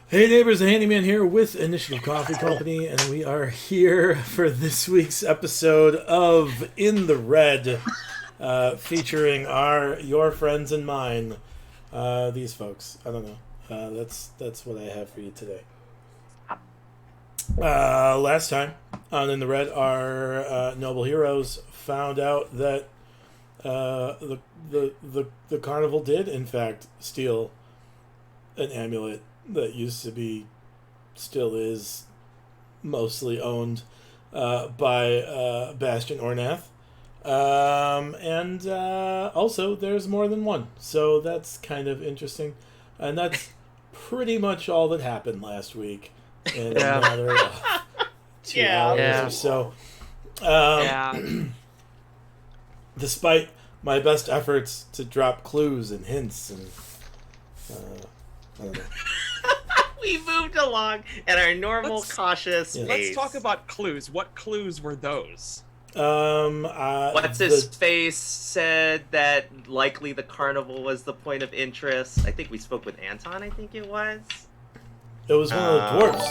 Hey neighbors, the handyman here with Initiative Coffee Company, and we are here for this week's episode of In the Red, featuring your friends and mine, these folks. I don't know. That's what I have for you today. Last time on In the Red, our noble heroes found out that the carnival did in fact steal an amulet that used to be, still is, mostly owned by Bastion Ornath. And also, there's more than one. So that's kind of interesting. And that's pretty much all that happened last week in a matter of 2 hours or so. Despite my best efforts to drop clues and hints and I don't know. We moved along at our normal, cautious pace. Let's talk about clues. What clues were those? What's his face said that likely the carnival was the point of interest. I think we spoke with Anton. I think it was. It was one of the dwarfs.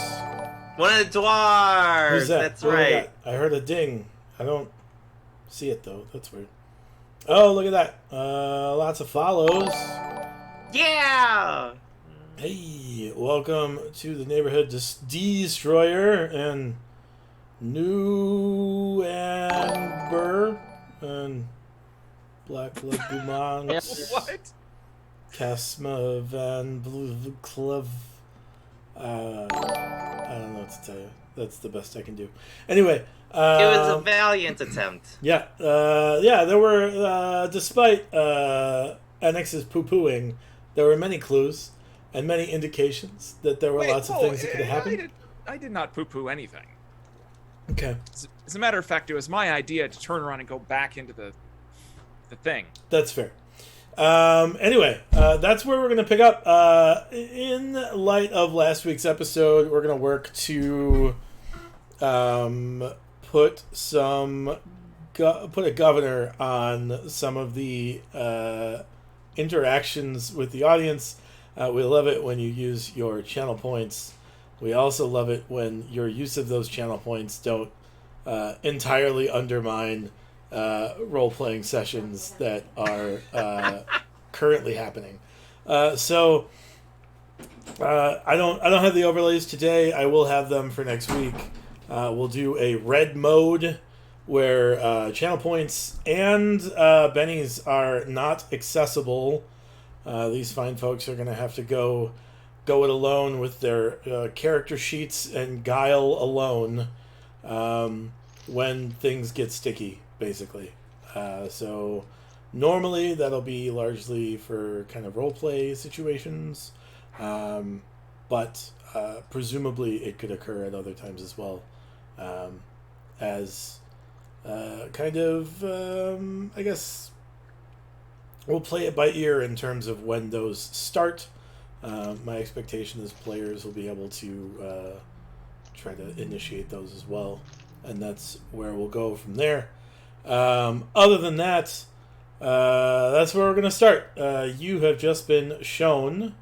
One of the dwarves. Who's that? That's What was right. that? I heard a ding. I don't see it though. That's weird. Oh, look at that! Lots of follows. Yeah. Hey, welcome to the neighborhood destroyer and New Amber and Black Legumont. What? Casma Van Clev. I don't know what to tell you. That's the best I can do. Anyway, It was a valiant attempt. yeah, there were, despite NX's poo-pooing, there were many clues and many indications that there were lots of things that could have happened. I did not poo-poo anything. Okay. As a matter of fact, it was my idea to turn around and go back into the thing. That's fair. Anyway, that's where we're going to pick up. In light of last week's episode, we're going to work to put a governor on some of the interactions with the audience. We love it when you use your channel points. We also love it when your use of those channel points don't entirely undermine role-playing sessions that are currently happening. So I don't have the overlays today. I will have them for next week. We'll do a red mode where channel points and bennies are not accessible. These fine folks are going to have to go it alone with their character sheets and guile alone when things get sticky, basically. So normally that'll be largely for kind of roleplay situations, but presumably it could occur at other times as well, as kind of, I guess, we'll play it by ear in terms of when those start. My expectation is players will be able to try to initiate those as well, and that's where we'll go from there. Other than that, that's where we're going to start. You have just been shown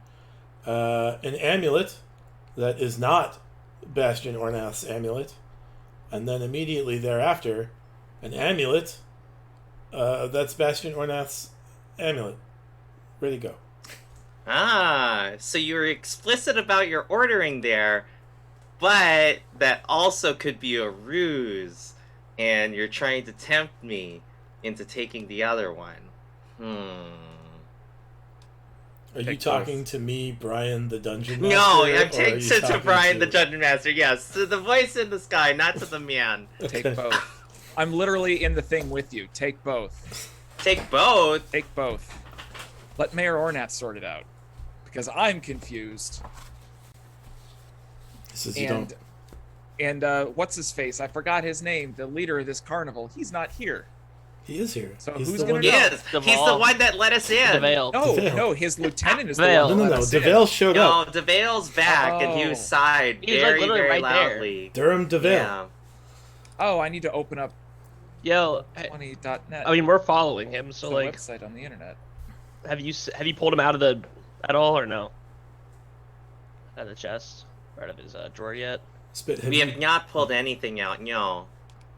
an amulet that is not Bastion Ornath's amulet, and then immediately thereafter, an amulet that's Bastion Ornath's amulet. Ready to go. So you were explicit about your ordering there, but that also could be a ruse, and you're trying to tempt me into taking the other one. Are you talking to me, Brian the Dungeon Master? No, I'm talking to Brian the Dungeon Master, yes. To the voice in the sky, not to the man. Take both. I'm literally in the thing with you. Take both. Take both? Take both. Let Mayor Ornath sort it out. Because I'm confused. And what's his face? I forgot his name. The leader of this carnival. He's not here. He is here. So He's who's the gonna one know? Yes, he's the one that let us in. DeVale. No, his lieutenant is the Vale. one. No. that let us in. DeVale showed up. No, DeVale's back, and he was sighed He's, like, very, literally very right there. loudly. Durham DeVale. Yeah. Oh, I need to open up Yo, 20.net. I mean, we're following him, so the like, website on the internet. have you pulled him out of the at all or no? out of the chest, or out of his drawer yet. Spit, We have not pulled anything out, no.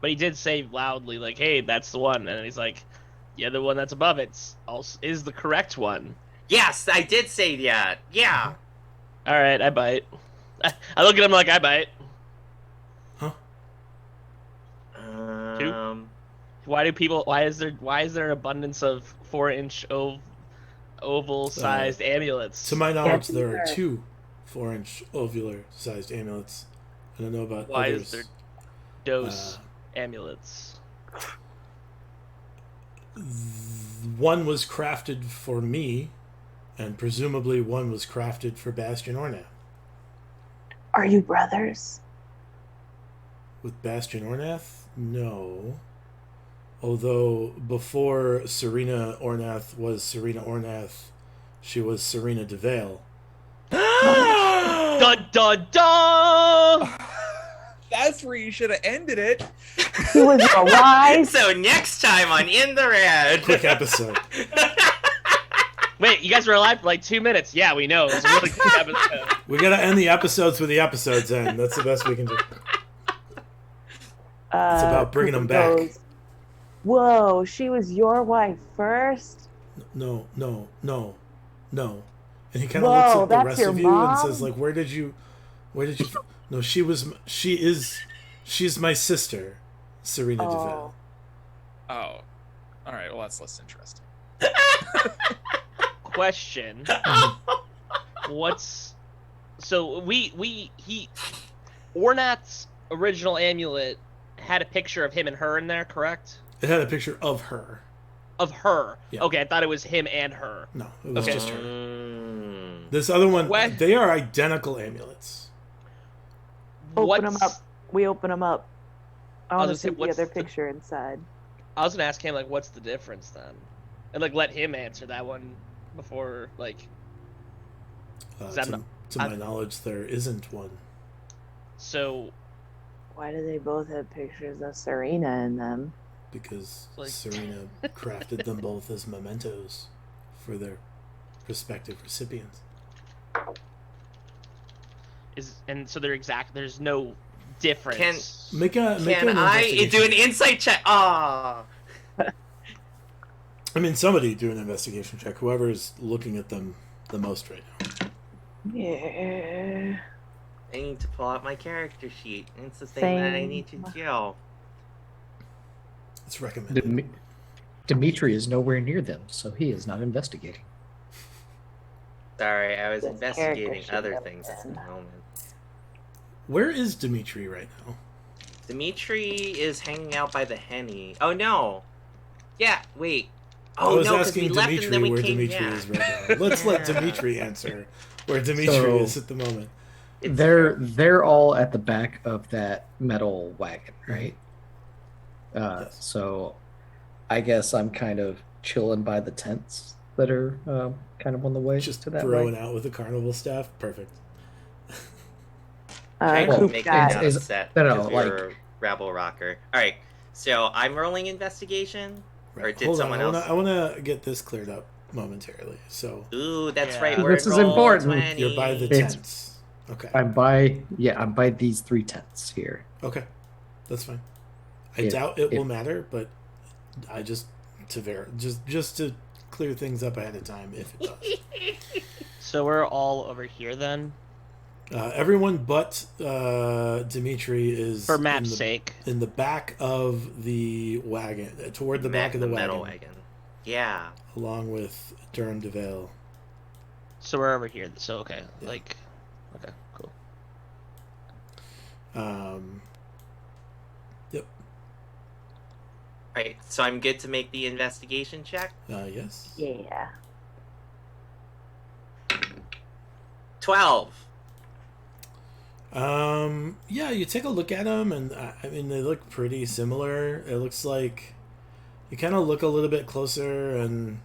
But he did say loudly, like, "Hey, that's the one," and then he's like, "Yeah, the one that's above it's also is the correct one." Yes, I did say that. Yeah. All right, I bite. I look at him like I bite. Huh? Why do people? Why is there an abundance of 4-inch oval-sized amulets? To my knowledge, Yeah, there are sure. 2 4-inch ovular-sized amulets. I don't know about Why others. is there dose amulets? One was crafted for me, and presumably one was crafted for Bastion Ornath. Are you brothers? With Bastion Ornath? No. Although before Serena Ornath was Serena Ornath, she was Serena DeVale. Dun dun dun! That's where you should have ended it. He was your wife. So next time on In the Red. Quick episode. Wait, you guys were alive for like 2 minutes. Yeah, we know. It was a really quick episode. We gotta end the episodes with the episodes end. That's the best we can do. It's about bringing them back. Goes, whoa, she was your wife first? No. And he kind of Whoa, looks at the that's rest your of you and mom? says, like, where did you? No, she's my sister, Serena DeVale. Oh. All right. Well, that's less interesting. Question. Ornath's original amulet had a picture of him and her in there, correct? It had a picture of her. Of her. Yeah. Okay, I thought it was him and her. No, it was Okay. just her. Mm. This other one, What? they are identical amulets. Open them up. We open them up. I want to was gonna see say, the what's other the- picture inside. I was gonna ask him like, what's the difference then, and like let him answer that one before like. Is that To, not- to my knowledge, there isn't one. So Why do they both have pictures of Serena in them? Because Like- Serena crafted them both as mementos for their respective recipients. so they're exact. There's no difference. Make an Can I investigation do an check. insight check? Ah. I mean, somebody do an investigation check. Whoever's looking at them the most right now. Yeah. I need to pull out my character sheet. It's the thing that I Same. need to do. It's recommended. Dimitri is nowhere near them, so he is not investigating. Sorry, I was This investigating character sheet other up things at the then. moment. Where is Dimitri right now? Dimitri is hanging out by the Henny. Oh no! Yeah, wait. I Oh was no, because asking we left and Dimitri then we where came Dimitri back. is right now. Let's let Yeah. Dimitri answer where Dimitri So- is at the moment. It's- They're all at the back of that metal wagon, right? Yes. So I guess I'm kind of chilling by the tents that are kind of on the way Just to that throwing wagon. out with the carnival staff. Perfect. Trying Well, to Coop make me got it's- it's- upset no, no, because we like- were rabble rocker. All right, so I'm rolling investigation. Or did Hold someone on. else? I want to get this cleared up momentarily. So Ooh, that's Yeah. right. We're This in is roll important. 20. you're by the It's- tents. Okay. I'm by these 3 tents here. Okay. That's fine. I If- doubt it if- will matter, but I just to clear things up ahead of time if it does. So we're all over here then, Everyone but Dimitri is for map's in the, sake. in the back of the wagon, toward the back of the metal wagon, wagon. Yeah. along with Durham DeVale. So we're over here. So okay, Yeah. like, okay, cool. Yep. Right. So I'm good to make the investigation check. Yes. Yeah. 12. Yeah, you take a look at them, and I mean, they look pretty similar. It looks like you kind of look a little bit closer, and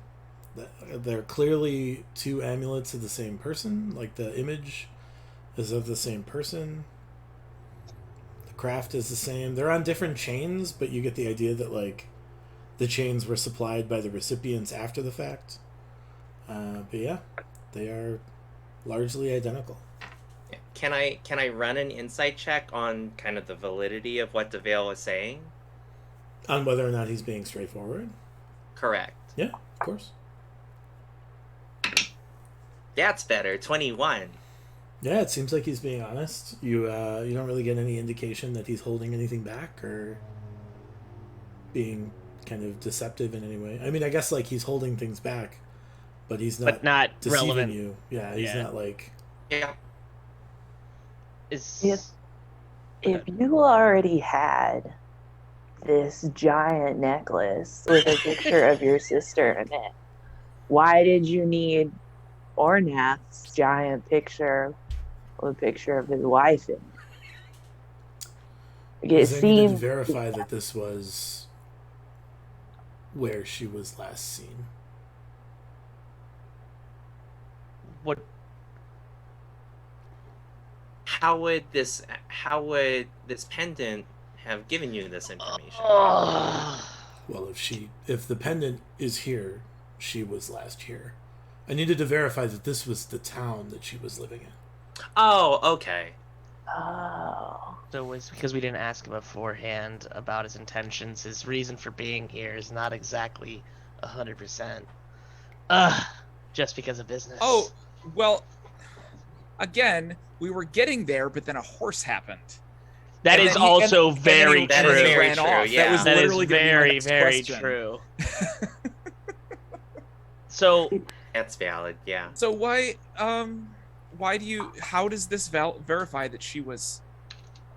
they're clearly 2 amulets of the same person. Like the image is of the same person. The craft is the same. They're on different chains, but you get the idea that like the chains were supplied by the recipients after the fact. But yeah, they are largely identical. can I run an insight check on kind of the validity of what DeVale is saying? On whether or not he's being straightforward. Correct. Yeah, of course. That's better. 21. Yeah, it seems like he's being honest. You don't really get any indication that he's holding anything back or being kind of deceptive in any way. I mean, I guess like he's holding things back, but he's not, But not deceiving relevant. you. Yeah, he's Yeah. not like. Yeah. Is If you already had this giant necklace with a picture of your sister in it, why did you need Ornath's giant picture with a picture of his wife in it? Like, it Because I needed to seems verify that this was where she was last seen. what? How would this pendant have given you this information? Well, if the pendant is here, she was last here. I needed to verify that this was the town that she was living in. Oh, okay. oh. So it was because we didn't ask him beforehand about his intentions. His reason for being here is not exactly 100%. Just because of business. Oh, well, again, we were getting there, but then a horse happened. that and is then he- also and then very he- That true. is and then he very ran true, off. yeah. That was That is literally gonna be my very, next very question. true. So That's valid. Yeah. So why do you? How does this verify that she was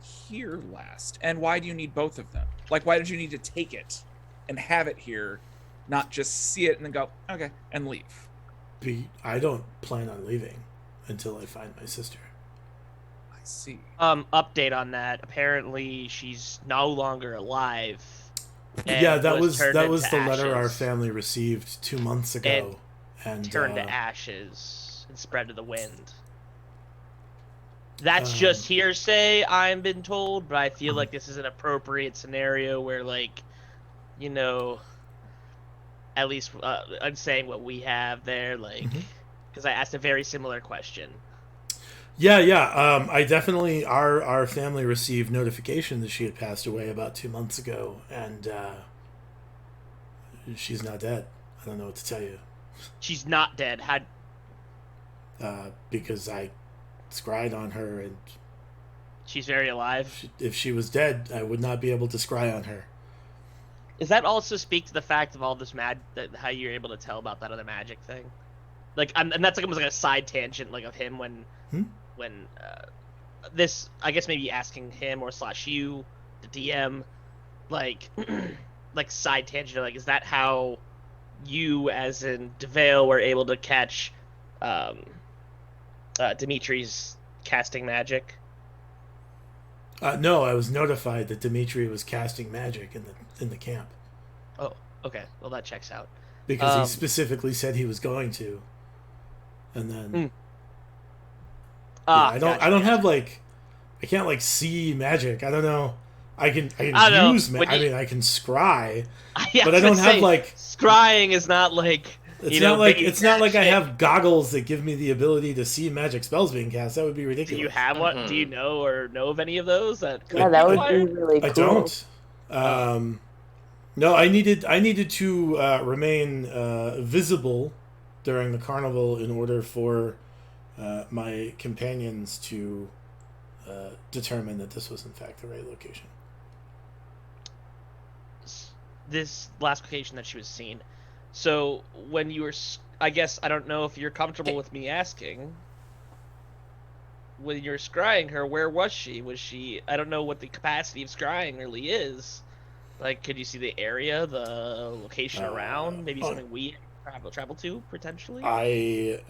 here last? And why do you need both of them? Like, why did you need to take it and have it here, not just see it and then go okay and leave? I don't plan on leaving until I find my sister. I see. update on that. Apparently, she's no longer alive. and Yeah, that was turned the into letter our ashes. family received 2 months ago, and Turned to ashes and spread to the wind. That's just hearsay, I'm been told, but I feel like this is an appropriate scenario where, like, you know, at least I'm saying what we have there, like, because I asked a very similar question. Yeah. I definitely our family received notification that she had passed away about 2 months ago, and she's not dead. I don't know what to tell you. She's not dead. Because I scryed on her, and She's very alive. if she was dead, I would not be able to scry on her. Does that also speak to the fact of all this how you're able to tell about that other magic thing? Like, and that's like almost like a side tangent, like of him when this, I guess maybe asking him or / you, the DM, like, like side tangent, like, is that how you, as in DeVale, were able to catch Dimitri's casting magic? No, I was notified that Dimitri was casting magic in the camp Oh, okay. Well, that checks out. because he specifically said he was going to, and then I don't have like, I can't like see magic. I don't know. I can use magic. I mean, I can scry, Yeah, but I don't have like. scrying is not like It's not like I have goggles that give me the ability to see magic spells being cast. That would be Do ridiculous. you have one? Do you know of any of those? Yeah, that would be really cool. I don't. No, I needed to remain visible during the carnival in order for my companions to determine that this was in fact the right location. This last location that she was seen. So when you were, I guess, I don't know if you're comfortable with me asking. When you're scrying her, where was she? Was she? I don't know what the capacity of scrying really is. Like, could you see the area, the location around? Maybe something we travel to potentially. I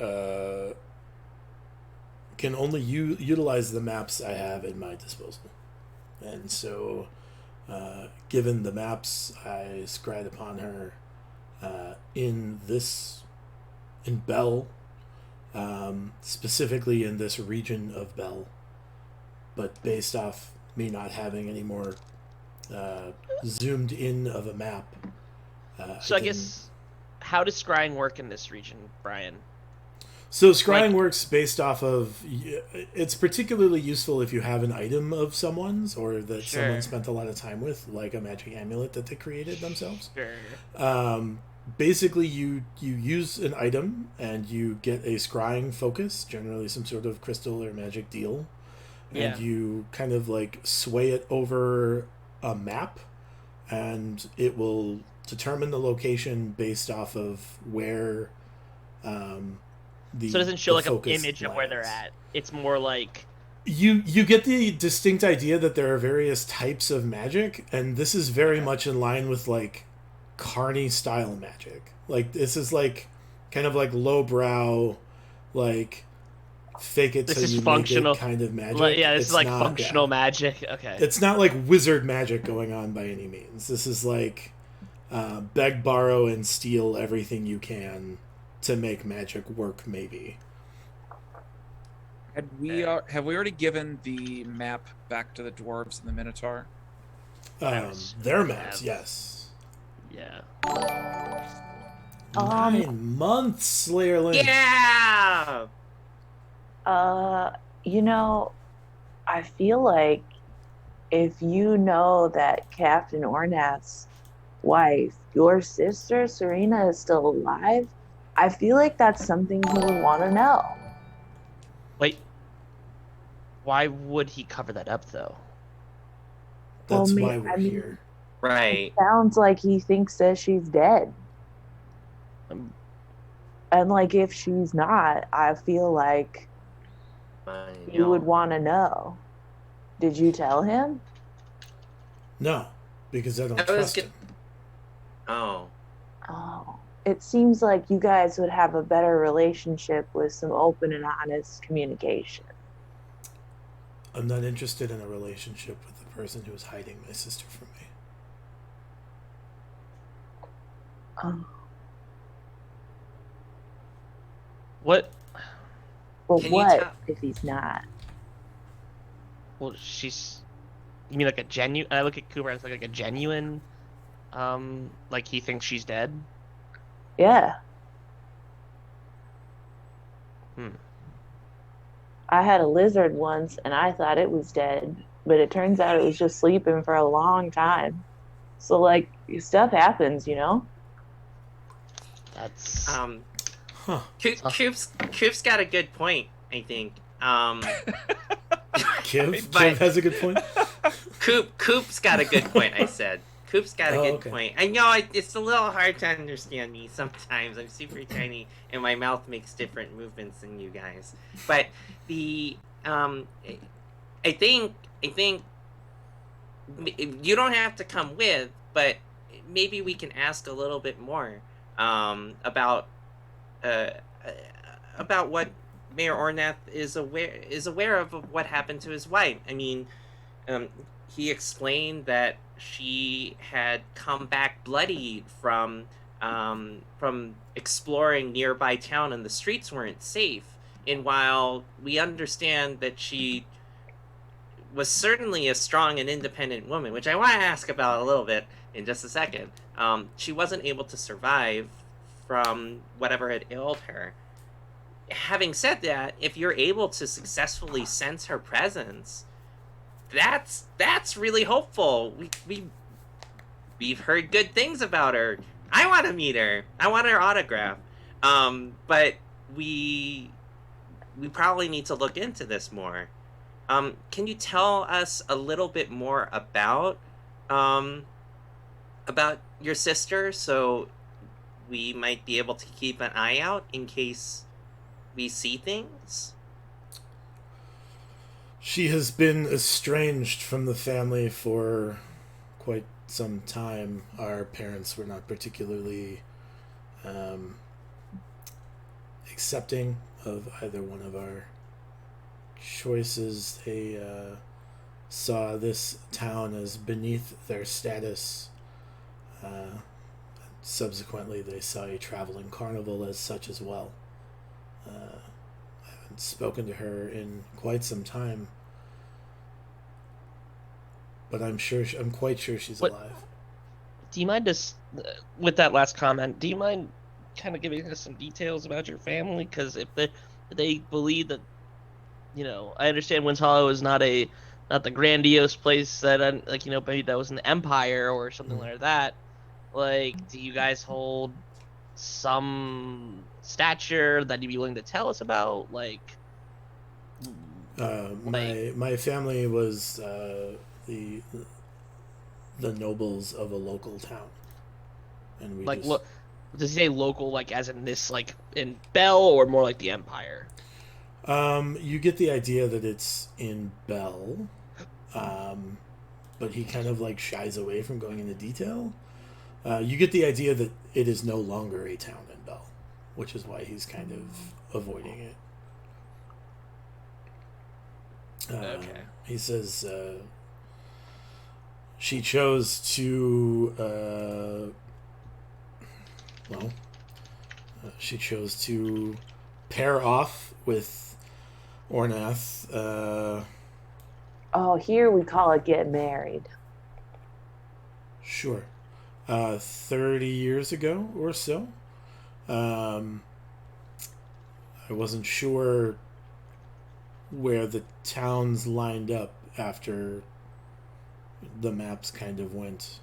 can only utilize the maps I have at my disposal, and so given the maps, I scryed upon her in Bell, specifically in this region of Bell, but based off me not having any more zoomed in of a map. So I guess, how does scrying work in this region, Brian? So scrying works based off of. It's particularly useful if you have an item of someone's or that someone Sure. spent a lot of time with, like a magic amulet that they created themselves. Sure. Basically, you use an item and you get a scrying focus, generally some sort of crystal or magic deal, Yeah. and you kind of like sway it over a map, and it will determine the location based off of where. The, So it doesn't show the like an focus image of where they're lands. at. It's more like You get the distinct idea that there are various types of magic, and this is very much in line with like Carney style magic. Like this is like kind of like lowbrow, like fake it This till is you functional. make it kind of magic. Like, yeah, this It's is like not- functional yeah. magic. Okay. It's not like wizard magic going on by any means. This is like beg, borrow, and steal everything you can to make magic work. Maybe. Have we already given the map back to the dwarves and the Minotaur? Their maps, yes. Yeah. 9 months, Slayer Link. Yeah. You know, I feel like if you know that Captain Ornath's wife, your sister Serena, is still alive, I feel like that's something he would want to know. Wait. Why would he cover that up though? That's Well, why we're I mean- here. Right. Sounds like he thinks that she's dead. Um, And like if she's not, I feel like you would want to know. Did you tell him? No, because I don't That was trust good. him. Oh. Oh. It seems like you guys would have a better relationship with some open and honest communication. I'm not interested in a relationship with the person who is hiding my sister from me. Oh. What? But Can you what tell- if he's not? Well, she's. You mean like a genuine? I look at Cooper and it's like a genuine. Like he thinks she's dead. Yeah. Hmm. I had a lizard once and I thought it was dead, but it turns out it was just sleeping for a long time. So like stuff happens, you know? That's. Huh. Coop's got a good point, I think. Kiv? But- Kiv has a good point. Coop's got a good point, I said. Coop's got a Oh, good okay. point. I know it's a little hard to understand me sometimes. I'm super tiny and my mouth makes different movements than you guys. But the I think you don't have to come with, but maybe we can ask a little bit more about what Mayor Ornath is aware of what happened to his wife. I mean, he explained that she had come back bloodied from exploring nearby town and the streets weren't safe. And while we understand that she was certainly a strong and independent woman, which I want to ask about a little bit in just a second, she wasn't able to survive from whatever had ailed her. Having said that, if you're able to successfully sense her presence, that's really hopeful. We've heard good things about her. I want to meet her. I want her autograph. But we probably need to look into this more. Can you tell us a little bit more about your sister, so we might be able to keep an eye out in case we see things? She has been estranged from the family for quite some time. Our parents were not particularly accepting of either one of our choices. They saw this town as beneath their status. Subsequently, they saw a traveling carnival as such as well. I haven't spoken to her in quite some time, but I'm quite sure she's What- alive. Do you mind just with that last comment? Do you mind kind of giving us some details about your family? Because if they believe that, I understand Wins Hollow is not the grandiose place that like maybe that was an empire or something like that. Like, do you guys hold some stature that you'd be willing to tell us about? Like, My family was the nobles of a local town, and we like just, look, does he say local, like as in this, like in Bell, or more like the empire? You get the idea that it's in Bell, but he kind of like shies away from going into detail. You get the idea that it is no longer a town in Bell, which is why he's kind of avoiding it. Okay. He says she chose to, she chose to pair off with Ornath. Oh, here we call it get married. Sure. 30 years ago or so. I wasn't sure where the towns lined up after the maps kind of went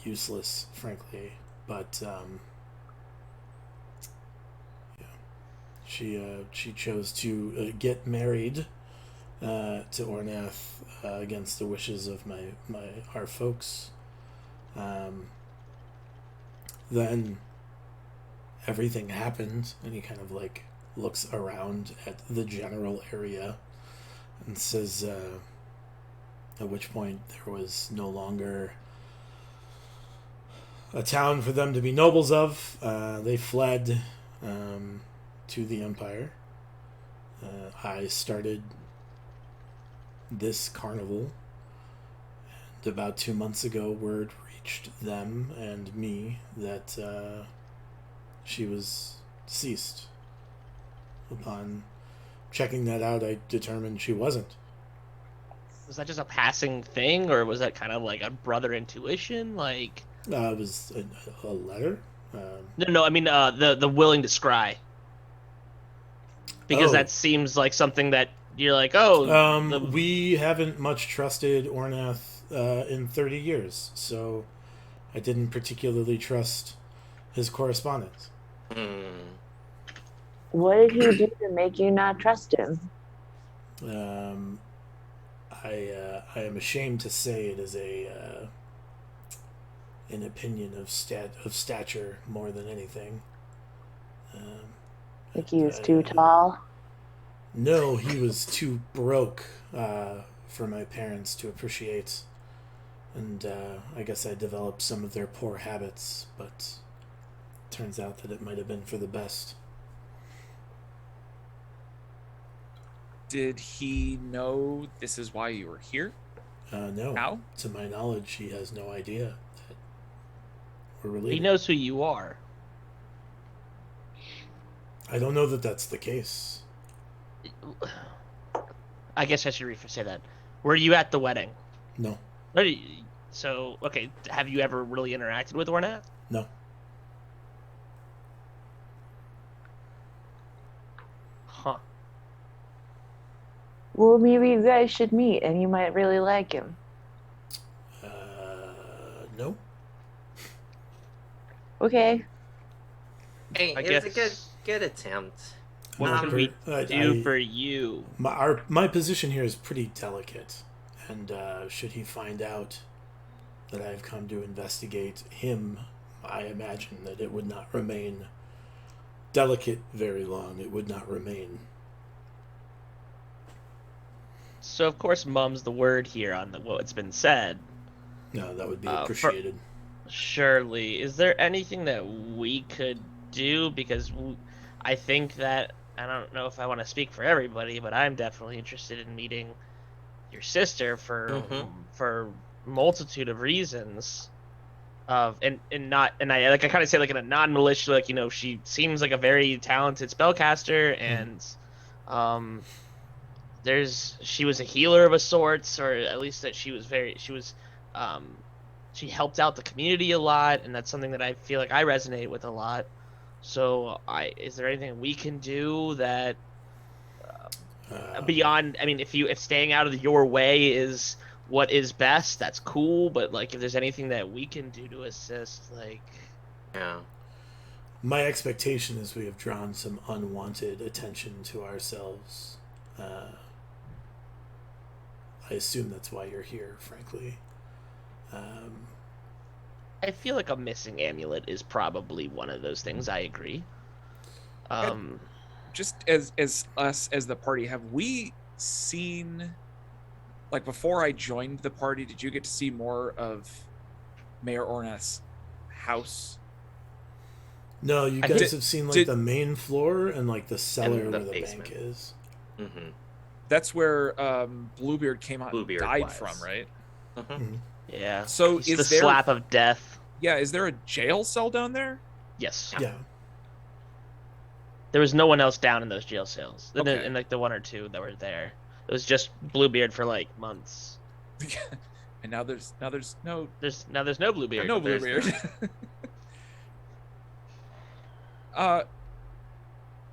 useless, frankly. But she chose to get married to Ornath against the wishes of our folks. Then everything happened, and he kind of like looks around at the general area and says, at which point there was no longer a town for them to be nobles of. They fled to the Empire. I started this carnival, and about 2 months ago word reached them and me that she was deceased. Upon checking that out, I determined she wasn't. Was that just a passing thing, or was that kind of like a brother intuition? Like, It was a letter. no, I mean the willing to scry, because Oh. that seems like something that you're like, oh, We haven't much trusted Ornath in 30 years, so I didn't particularly trust his correspondence. What did he do to make you not trust him? I am ashamed to say it is an opinion of stature more than anything. Like he was too tall? No, he was too broke for my parents to appreciate, and I guess I developed some of their poor habits, but turns out that it might have been for the best. Did he know this is why you were here? No. How? To my knowledge, he has no idea that we're related. he knows who you are. I don't know that that's the case. I guess I should say that. Were you at the wedding? No. So, okay, have you ever really interacted with Ornath? No. Huh. Well, maybe you guys should meet and you might really like him. No. Okay. Hey, I it was a guess- good attempt. What can we I- do for you? my position here is pretty delicate, and should he find out that I've come to investigate him, I imagine that it would not remain delicate very long. It would not remain. So, of course, mum's the word here on what's been said. No, that would be For- appreciated. Surely. Is there anything that we could do? Because I think that, I don't know if I want to speak for everybody, but I'm definitely interested in meeting your sister for multitude of reasons. And I kind of say like in a non-malicious, like, she seems like a very talented spellcaster, and she was a healer of a sorts, or at least that she was she helped out the community a lot, and that's something that I feel like I resonate with a lot. So, is there anything we can do that beyond? I mean, if staying out of your way is what is best, that's cool. But like, if there's anything that we can do to assist, like, Yeah. My expectation is we have drawn some unwanted attention to ourselves. I assume that's why you're here, frankly. I feel like a missing amulet is probably one of those things. I agree. Just as us as the party, have we seen, like, before I joined the party, did you get to see more of Mayor Ornath's house? No, you I guys did- have seen like did- the main floor and like the cellar the where the basement. bank is. Mm-hmm. That's where Bluebeard came out Bluebeard and died was. from, right? Mm-hmm. Yeah. So It's is the there slap of death. is there a jail cell down there? Yes. Yeah. There was no one else down in those jail cells. Okay. In like the one or two that were there. It was just Bluebeard for like months. And now there's no There's no Bluebeard. no There's- Bluebeard.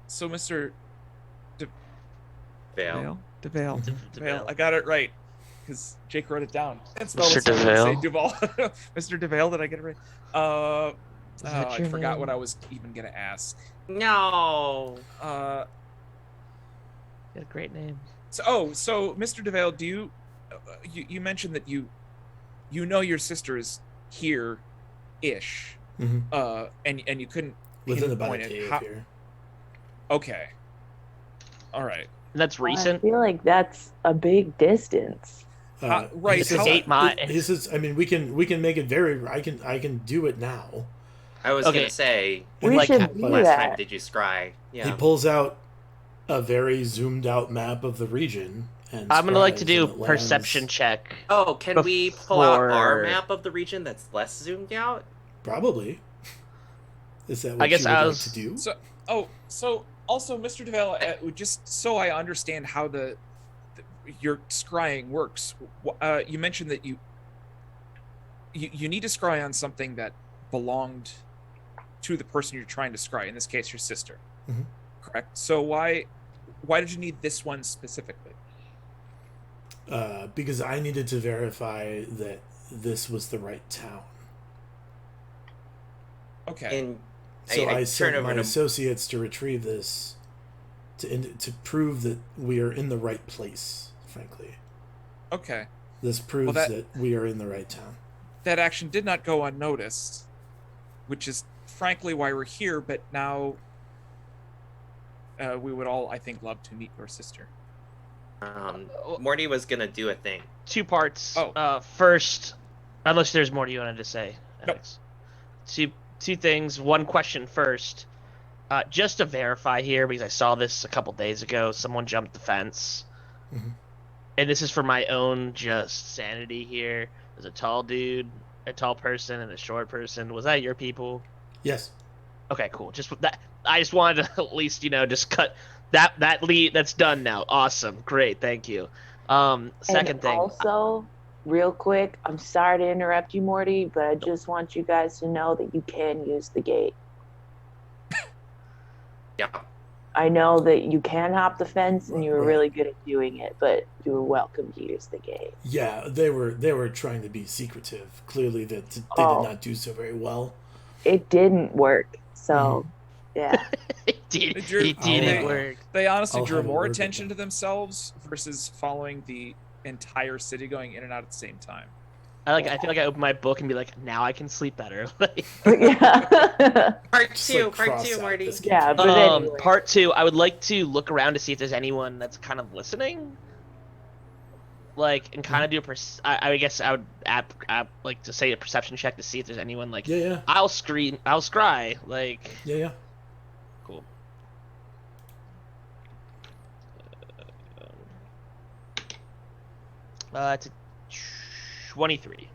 So Mr. Fail. DeVale. DeVale. I got it right because Jake wrote it down. Can't spell Mr. it, so I'm gonna DeVale. say Duval. Mr. DeVale, did I get it right? that I your forgot name? what I was even gonna ask. No. Uh, You had a great name. so Mr. DeVale, do you, you mentioned that you know your sister is here, ish. Mm-hmm. And you couldn't Within about a pinpoint day it. of How- here. Okay. All right. And that's I recent. feel like that's a big distance. Right, He says, how- 8 miles. He says, I mean, we can make it very. I can do it now. I was Okay. gonna say, We Like, should what do last time that. did you scry? He Yeah. pulls out a very zoomed out map of the region, and I'm gonna like to scries, do and it lands- perception check. Oh, can we pull out our Before- map of the region that's less zoomed out? Probably. Is that what I guess you would I like was- to do? So also, Mr. DeVale, just so I understand how your scrying works, you mentioned that you need to scry on something that belonged to the person you're trying to scry. In this case, your sister. Mhm. Correct. So why did you need this one specifically? Because I needed to verify that this was the right town. Okay. And So I turn sent over my to associates to retrieve this, to prove that we are in the right place. Frankly, Okay. this proves that- that we are in the right town. That action did not go unnoticed, which is frankly why we're here. But now, we would all, I think, love to meet your sister. Morty was gonna do a thing. 2 parts. Oh. First, unless there's more you wanted to say, Nope. Alex. Two things. One question first. Just to verify here, because I saw this a couple days ago. Someone jumped the fence. Mhm. And this is for my own just sanity here. There's a tall dude, a tall person, and a short person. Was that your people? Yes. Okay, cool. Just with that, I just wanted to at least, just cut that lead. That's done now. Awesome. Great. Thank you. Second And thing. Also, real quick, I'm sorry to interrupt you, Morty, but I just want you guys to know that you can use the gate. Yeah. I know that you can hop the fence and you were really good at doing it, but you were welcome to use the gate. Yeah, they were trying to be secretive. Clearly, that they Oh. did not do so very well. It didn't work, so yeah. It did. It drew- It didn't Oh. work. They honestly I'll drew have a more word with attention them. to themselves versus following the entire city going in and out at the same time. I feel like I open my book and be like, now I can sleep better. Like, Yeah. Part Just, two, like, part cross two, out Morty. this game. Yeah, but anyway. Part 2, I would like to look around to see if there's anyone that's kind of listening. Like, and kind of do I guess I would like to say a perception check to see if there's anyone like, Yeah. I'll scry, like, Yeah. cool. It's a 23.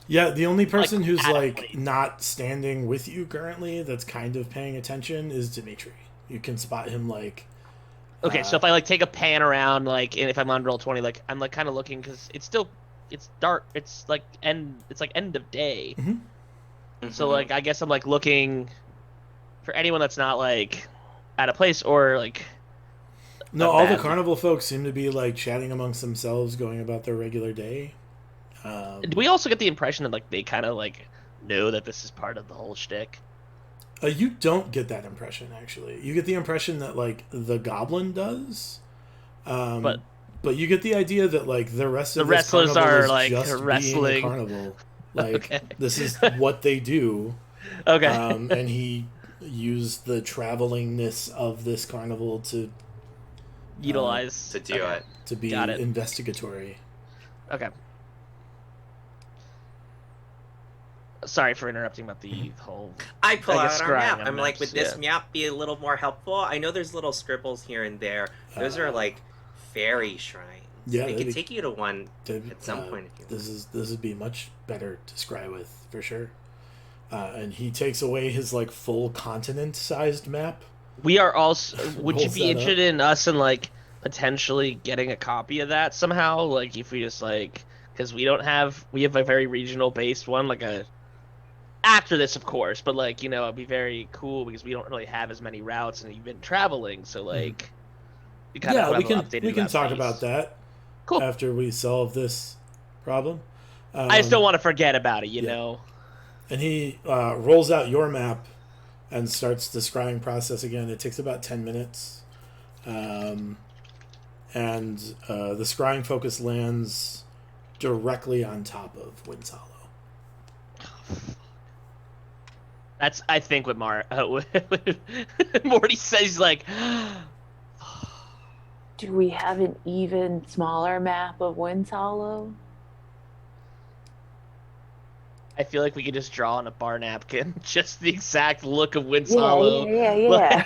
Yeah, the only person who's like athlete. not standing with you currently that's kind of paying attention is Dimitri. You can spot him like Okay, so if I like take a pan around, like, and if I'm on roll 20, like, I'm like kind of looking because it's still it's dark. It's like end of day. Mhm. So like I guess I'm like looking for anyone that's not like at a place or like No, a all the bad- carnival folks seem to be like chatting amongst themselves, going about their regular day. Do we also get the impression that like they kind of like know that this is part of the whole shtick? You don't get that impression, actually. You get the impression that like the goblin does, But you get the idea that like the rest the of this wrestlers carnival are is like just being a wrestling. carnival. Like Okay. this is what they do. Okay. And he used the travelingness of this carnival to Utilize to do okay. it. to be Got it. investigatory. Okay. Sorry for interrupting about the whole. I pull I guess out our scrying map. on I'm like, maps, would this yeah. map be a little more helpful? I know there's little scribbles here and there. Those are like fairy shrines. Yeah, they that'd could be- take you to one David, at some point. If you this would be much better to scry with for sure. And he takes away his like full continent-sized map. We are also. Would you Rolls be that interested in us in like potentially getting a copy of that somehow? Like if we just like because we have a very regional based one like a. After this, of course, but like it'd be very cool because we don't really have as many routes and you've been traveling, so like we kind of Yeah, we can updated talk piece. about that Cool. after we solve this problem. I just don't want to forget about it, you yeah. know. And he rolls out your map and starts the scrying process again. It takes about 10 minutes. And the scrying focus lands directly on top of Wind's Hollow. That's I think what Morty says. He's like, Do we have an even smaller map of Wind's Hollow? I feel like we could just draw on a bar napkin just the exact look of Wind's Yeah, Hollow. yeah.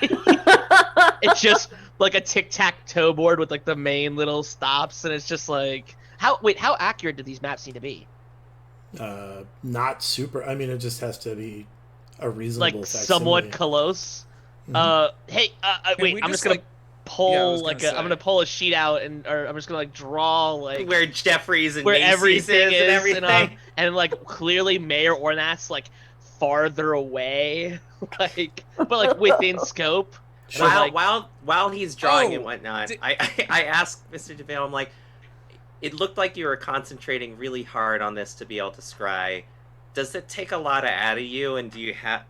It's just like a tic-tac-toe board with like the main little stops, and it's just like how accurate do these maps need to be? Not super. I mean, it just has to be a reasonable Like facsimile. somewhat close. Mhm. Hey, Can wait, we I'm just, just gonna like- pull Yeah, I was like gonna I'm say. gonna pull a sheet out or I'm just gonna like draw like where Jeffries and where Macy's everything is is and everything. and like clearly Mayor Ornath's like farther away, like but like within scope. And I'm While he's drawing and Oh, whatnot, di- I asked Mr. DeVale, I'm like, it looked like you were concentrating really hard on this to be able to scry. Does it take a lot out of you, and do you have?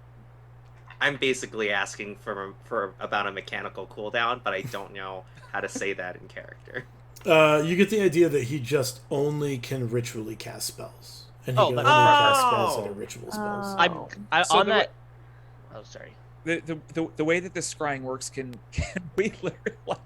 I'm basically asking for about a mechanical cooldown, but I don't know how to say that in character. You get the idea that he just only can ritually cast spells, and he Oh, can only that's- cast spells that are ritual spells. Oh. I So on the that. Oh, sorry. The way that this scrying works can we literally like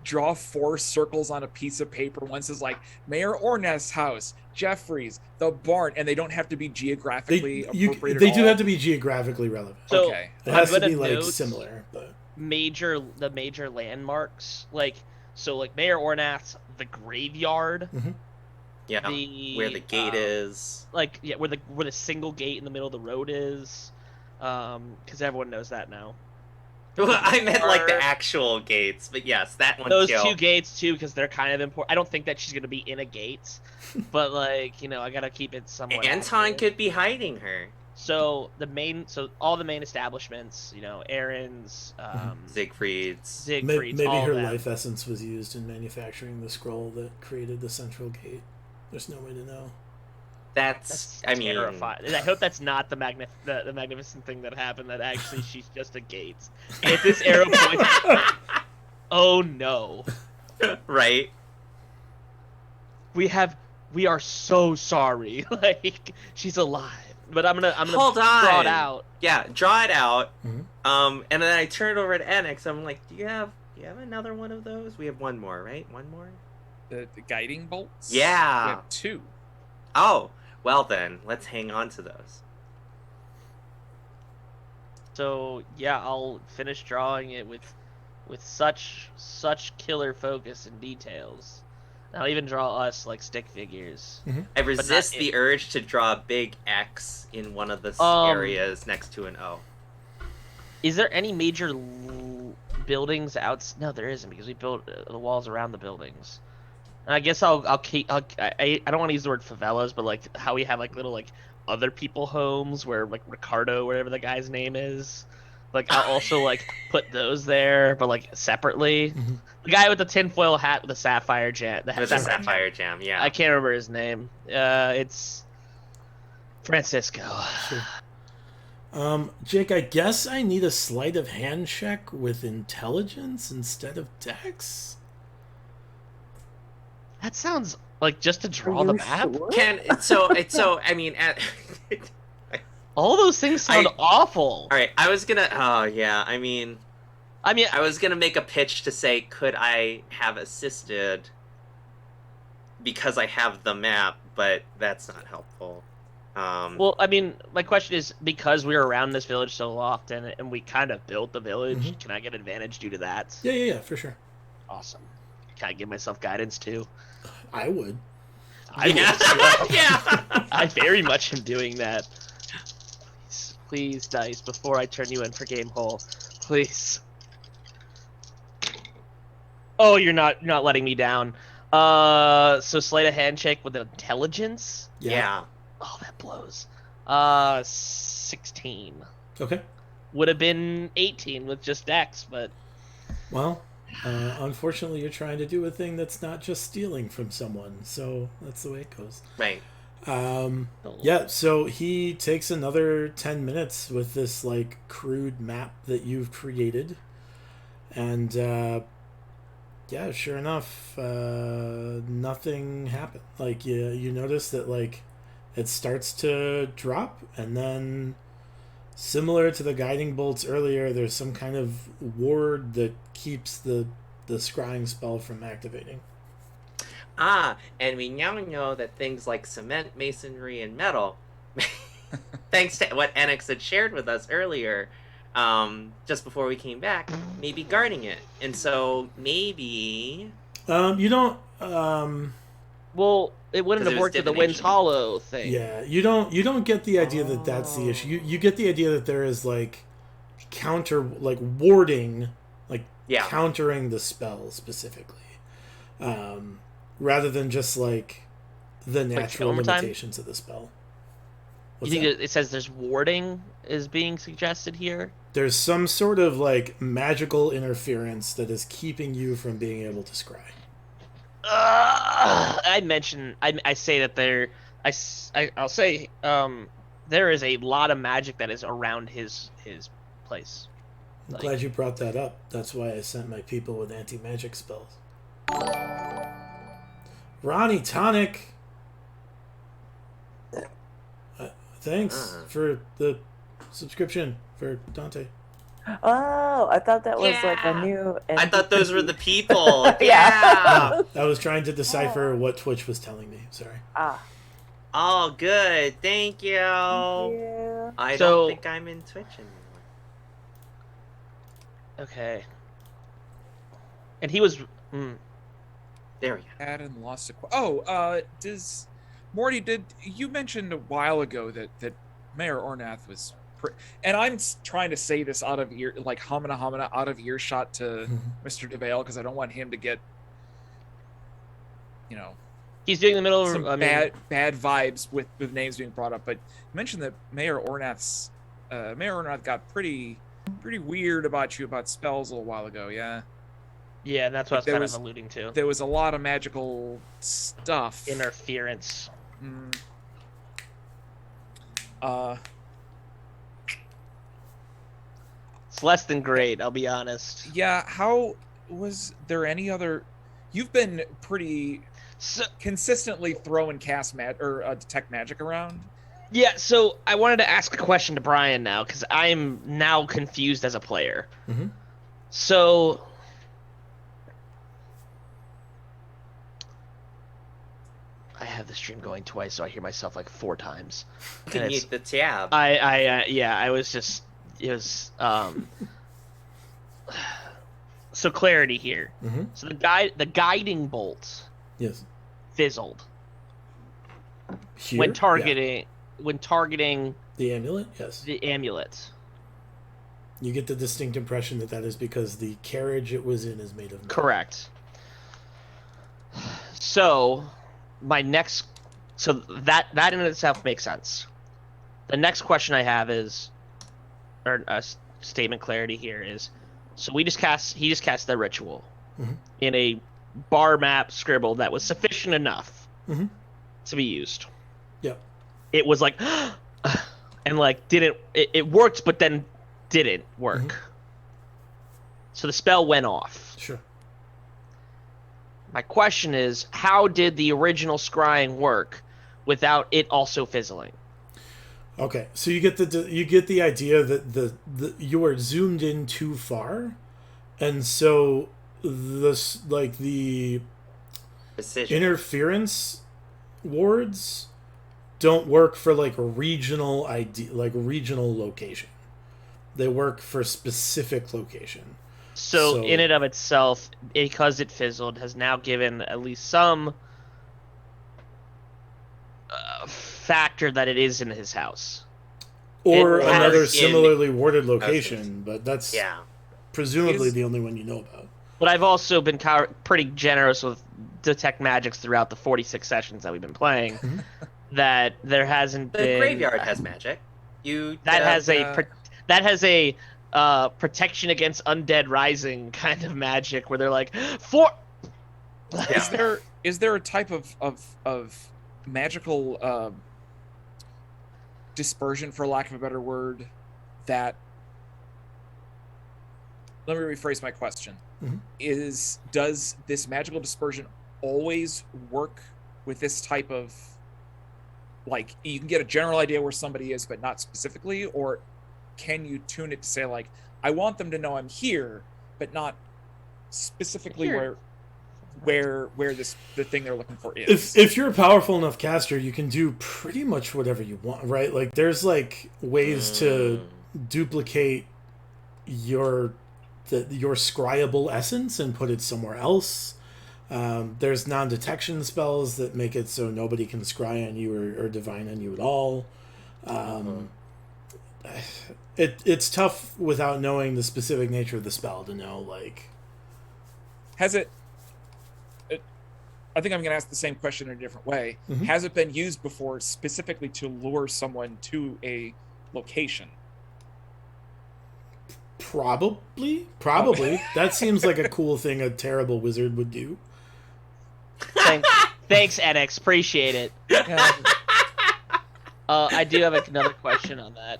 draw 4 circles on a piece of paper? Once is like Mayor Orneth's house, Jeffries, the barn, and they don't have to be geographically appropriated. They at do all? have to be geographically relevant. So Okay. It has I'm to be gonna like note similar, but the major landmarks like Mayor Ornath's the graveyard, Yeah, where the gate is. like where the single gate in the middle of the road is, because everyone knows that now. Well, I meant like the Or- actual gates, but yes, that one Those too. 2 gates too, because they're kind of important. I don't think that she's gonna be in a gate, but like I gotta keep it somewhat. Anton accurate. could be hiding her. So all the main establishments, Aaron's, Siegfried's. Siegfried's, maybe all her of them. life essence was used in manufacturing the scroll that created the central gate. There's no way to know. That's That's terrifying. And I hope that's not the magnificent thing that happened. That actually she's just a gate. If this arrow points, oh no, right. we are so sorry. Like she's alive, but I'm gonna Hold draw on. it out. Yeah, draw it out. Mhm. And then I turn it over to Annex. I'm like, do you have another one of those? We have one more, right? One more. The guiding bolts. Yeah. We have 2. Oh, well then, let's hang on to those. So yeah, I'll finish drawing it with such killer focus and details. And I'll even draw us like stick figures. I resist not the urge to draw a big X in one of the Um, areas next to an O. Is there any major buildings out? No, there isn't because we built the walls around the buildings. I guess I'll keep. I don't want to use the word favelas, but like how we have like little like other people homes where like Ricardo, whatever the guy's name is. Like I'll also like put those there, but like separately. Mhm. The guy with the tinfoil hat with the sapphire jam. With the Sapphire Jam, yeah. I can't remember his name. It's Francisco. Sure. Jake, I guess I need a sleight of hand check with intelligence instead of dex. That sounds like just to Are draw the you map. sure? So I mean, All those things sound awful. all right. I was gonna. Oh yeah. I mean, I I was gonna make a pitch to say, could I have assisted because I have the map, but that's not helpful. well, I mean, my question is because we were around this village so often and we kind of built the village. Mhm. Can I get advantage due to that? Yeah, for sure. Awesome. Can I give myself guidance too? I would. I yeah, would. yeah. I very much am doing that. Please, dice, before I turn you in for game hole, please. Oh, you're not letting me down. So sleight of hand check with intelligence. Yeah. Oh, that blows. 16 Okay. would have been 18 with just dex, but Well, unfortunately, you're trying to do a thing that's not just stealing from someone, so that's the way it goes. Right. Yeah, so he takes another 10 minutes with this, like, crude map that you've created. And, yeah, sure enough, nothing happened. Like, you notice that, like, it starts to drop, and then, similar to the guiding bolts earlier, there's some kind of ward that keeps the scrying spell from activating. And we now know that things like cement, masonry, and metal, thanks to what Enix had shared with us earlier, just before we came back, may be guarding it. And so maybe... You don't, well, it wouldn't 'Cause have it was worked with the Wind's divination. Hollow thing. yeah, you don't get the idea that that's the issue. You get the idea that there is, like, warding, like, Yeah. countering the spell specifically. Rather than just, like, the natural film time? limitations of the spell. You What's think that? it says there's warding is being suggested here? There's some sort of, like, magical interference that is keeping you from being able to scry. I say that I'll say there is a lot of magic that is around his place. I'm Like- glad you brought that up. That's why I sent my people with anti-magic spells. Ronnie Tonic! Thanks for the subscription for Dante. Oh, I thought that was like a Yeah. new. I thought those were the people. Yeah. Yeah. I was trying to decipher what Twitch was telling me. Sorry. Ah. All good. Thank you. Yeah. I So- don't think I'm in Twitch anymore. Okay. And he was. There we go. Add and lost does Morty, did you mentioned a while ago that Mayor Ornath was and I'm trying to say this out of ear, like homina out of earshot to Mr. DeVale because I don't want him to get, He's doing the middle of. some bad vibes with names being brought up. But you mentioned that Mayor Ornath got pretty weird about you about spells a little while ago. Yeah, Yeah, and that's what I was There kind was- of alluding to. there was a lot of magical stuff. Interference. Mm. It's less than great, I'll be honest. Yeah, how was there any other? You've been pretty So, consistently throwing cast detect magic around. yeah, so I wanted to ask a question to Brian now because I'm now confused as a player. Mhm. So, I have the stream going twice, so I hear myself like 4 times. You can And it's- mute the tab. I was just it was so clarity here. Mm-hmm. So the guiding bolt Yes. fizzled Here? when Yeah. targeting The amulet? Yes. the amulet. You get the distinct impression that is because the carriage it was in is made of metal. Correct. So, my next, so that in itself makes sense. The next question I have is, or statement clarity here is, so he just cast the ritual in a bar map scribble that was sufficient enough to be used. Yep. It was like, and like it worked, but then didn't work. So the spell went off. Sure. My question is, how did the original scrying work without it also fizzling? Okay, so you get the idea that you are zoomed in too far, and so the Precision. interference wards don't work for like a regional location. They work for specific location. So in and of itself, because it fizzled, has now given at least some factor that it is in his house. Or It another has similarly warded location, but that's presumably the only one you know about. But I've also been pretty generous with detect magics throughout the 46 sessions that we've been playing. That there hasn't The been graveyard has magic. that has a protection against undead rising kind of magic where they're like Is there a type of magical dispersion, for lack of a better word, that, let me rephrase my question. Does this magical dispersion always work with this type of, like, you can get a general idea where somebody is but not specifically, or can you tune it to say, like, I want them to know I'm here but not specifically Here. where the thing they're looking for is? If you're a powerful enough caster, you can do pretty much whatever you want, right? Like there's like ways to duplicate your scryable essence and put it somewhere else. There's non-detection spells that make it so nobody can scry on you or divine on you at all. It's tough without knowing the specific nature of the spell to know, like... Has it... I think I'm going to ask the same question in a different way. Has it been used before specifically to lure someone to a location? Probably. That seems like a cool thing a terrible wizard would do. Thanks, NX. Appreciate it. I do have another question on that.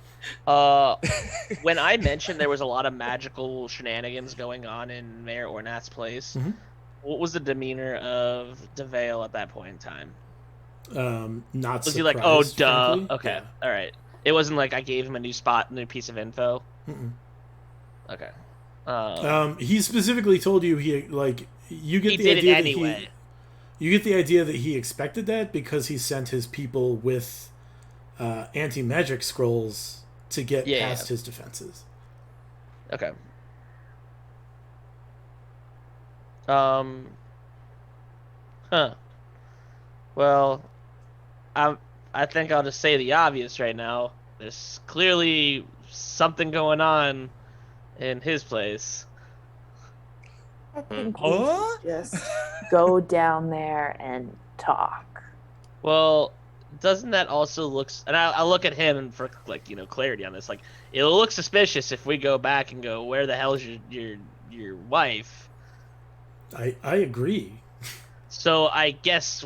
When I mentioned there was a lot of magical shenanigans going on in Mayor Ornath's place, what was the demeanor of DeVale at that point in time? Not Was surprised, he like, oh, duh? frankly. Okay, Yeah. all right. It wasn't like I gave him a new new piece of info. Okay. He specifically told you you get He the did it idea anyway. you get the idea that he expected that because he sent his people with anti-magic scrolls to get past his defenses. Okay. Well, I think I'll just say the obvious right now. There's clearly something going on in his place. I think we should just go down there and talk. Well, doesn't that also looks? And I look at him for clarity on this. Like, it'll look suspicious if we go back and go, "Where the hell's your wife?" I agree. So I guess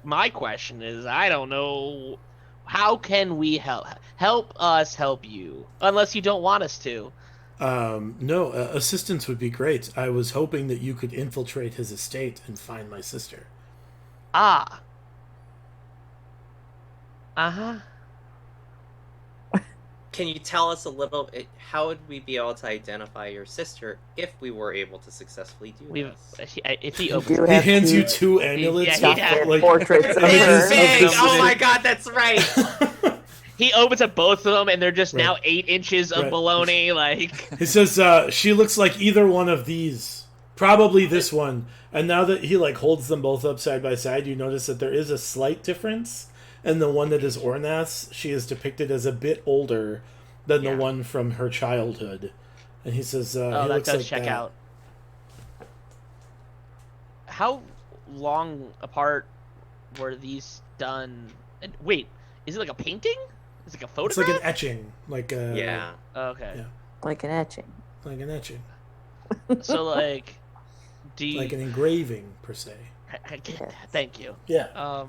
my question is, I don't know, how can we help us help you, unless you don't want us to? No, assistance would be great. I was hoping that you could infiltrate his estate and find my sister. Ah. Uh-huh. Can you tell us a little? How would we be able to identify your sister if we were able to successfully do this? If he You opens do He have hands you to 2 amulets. Yeah, with, yeah. like, portraits of images her. of the Big! Oh city. my god, that's right. He opens up both of them, and they're just now Right. 8 inches of Right. baloney. Like, He says, she looks like either one of these. Probably this one. And now that he holds them both up side by side, you notice that there is a slight difference. And the one that is Ornath's, she is depicted as a bit older than the one from her childhood. And he says, he that looks does like check that. out. How long apart were these done? And wait, is it like a painting? Is it like a It's photograph? like an etching, like a Yeah. Okay. Yeah. Like an etching. like an etching, So like, do you? like an engraving per se. Yes. Thank you. Yeah. I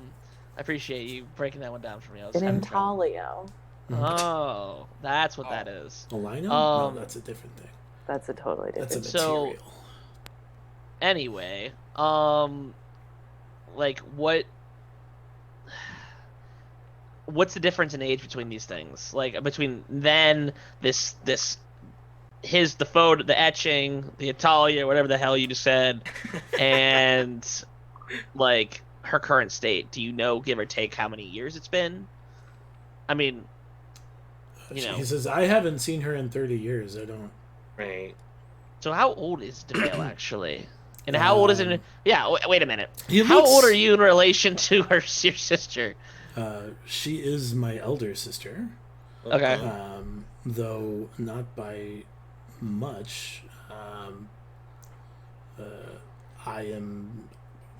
appreciate you breaking that one down for me. I was An having trouble. intaglio. Oh, that's what that is. A lino? Um, No, that's a different thing. That's a totally That's a different. So- material. Anyway, like what's the difference in age between these things? Like between then the photo, the etching, the Italia, whatever the hell you just said, and like her current state. Do you know, give or take, how many years it's been? I mean, you know. He says, I haven't seen her in 30 years. I don't. Right. So how old is DeVale actually? And how old is it? Yeah, wait a minute. He How looks- old are you in relation to your sister? She is my elder sister, Okay. though not by much. I am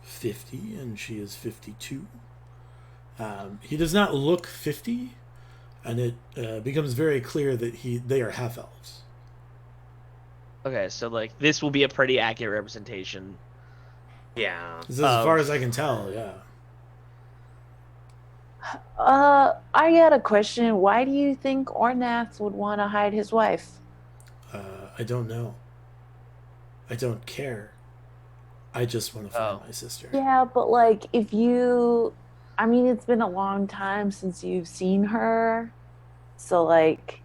50 and she is 52. He does not look 50, and it becomes very clear that they are half elves. Okay, so like this will be a pretty accurate representation. Yeah. This is as far as I can tell. Yeah. I got a question. Why do you think Ornath would want to hide his wife? I don't know. I don't care. I just want to find Oh. my sister. Yeah, but like if you, I mean, it's been a long time since you've seen her. So like,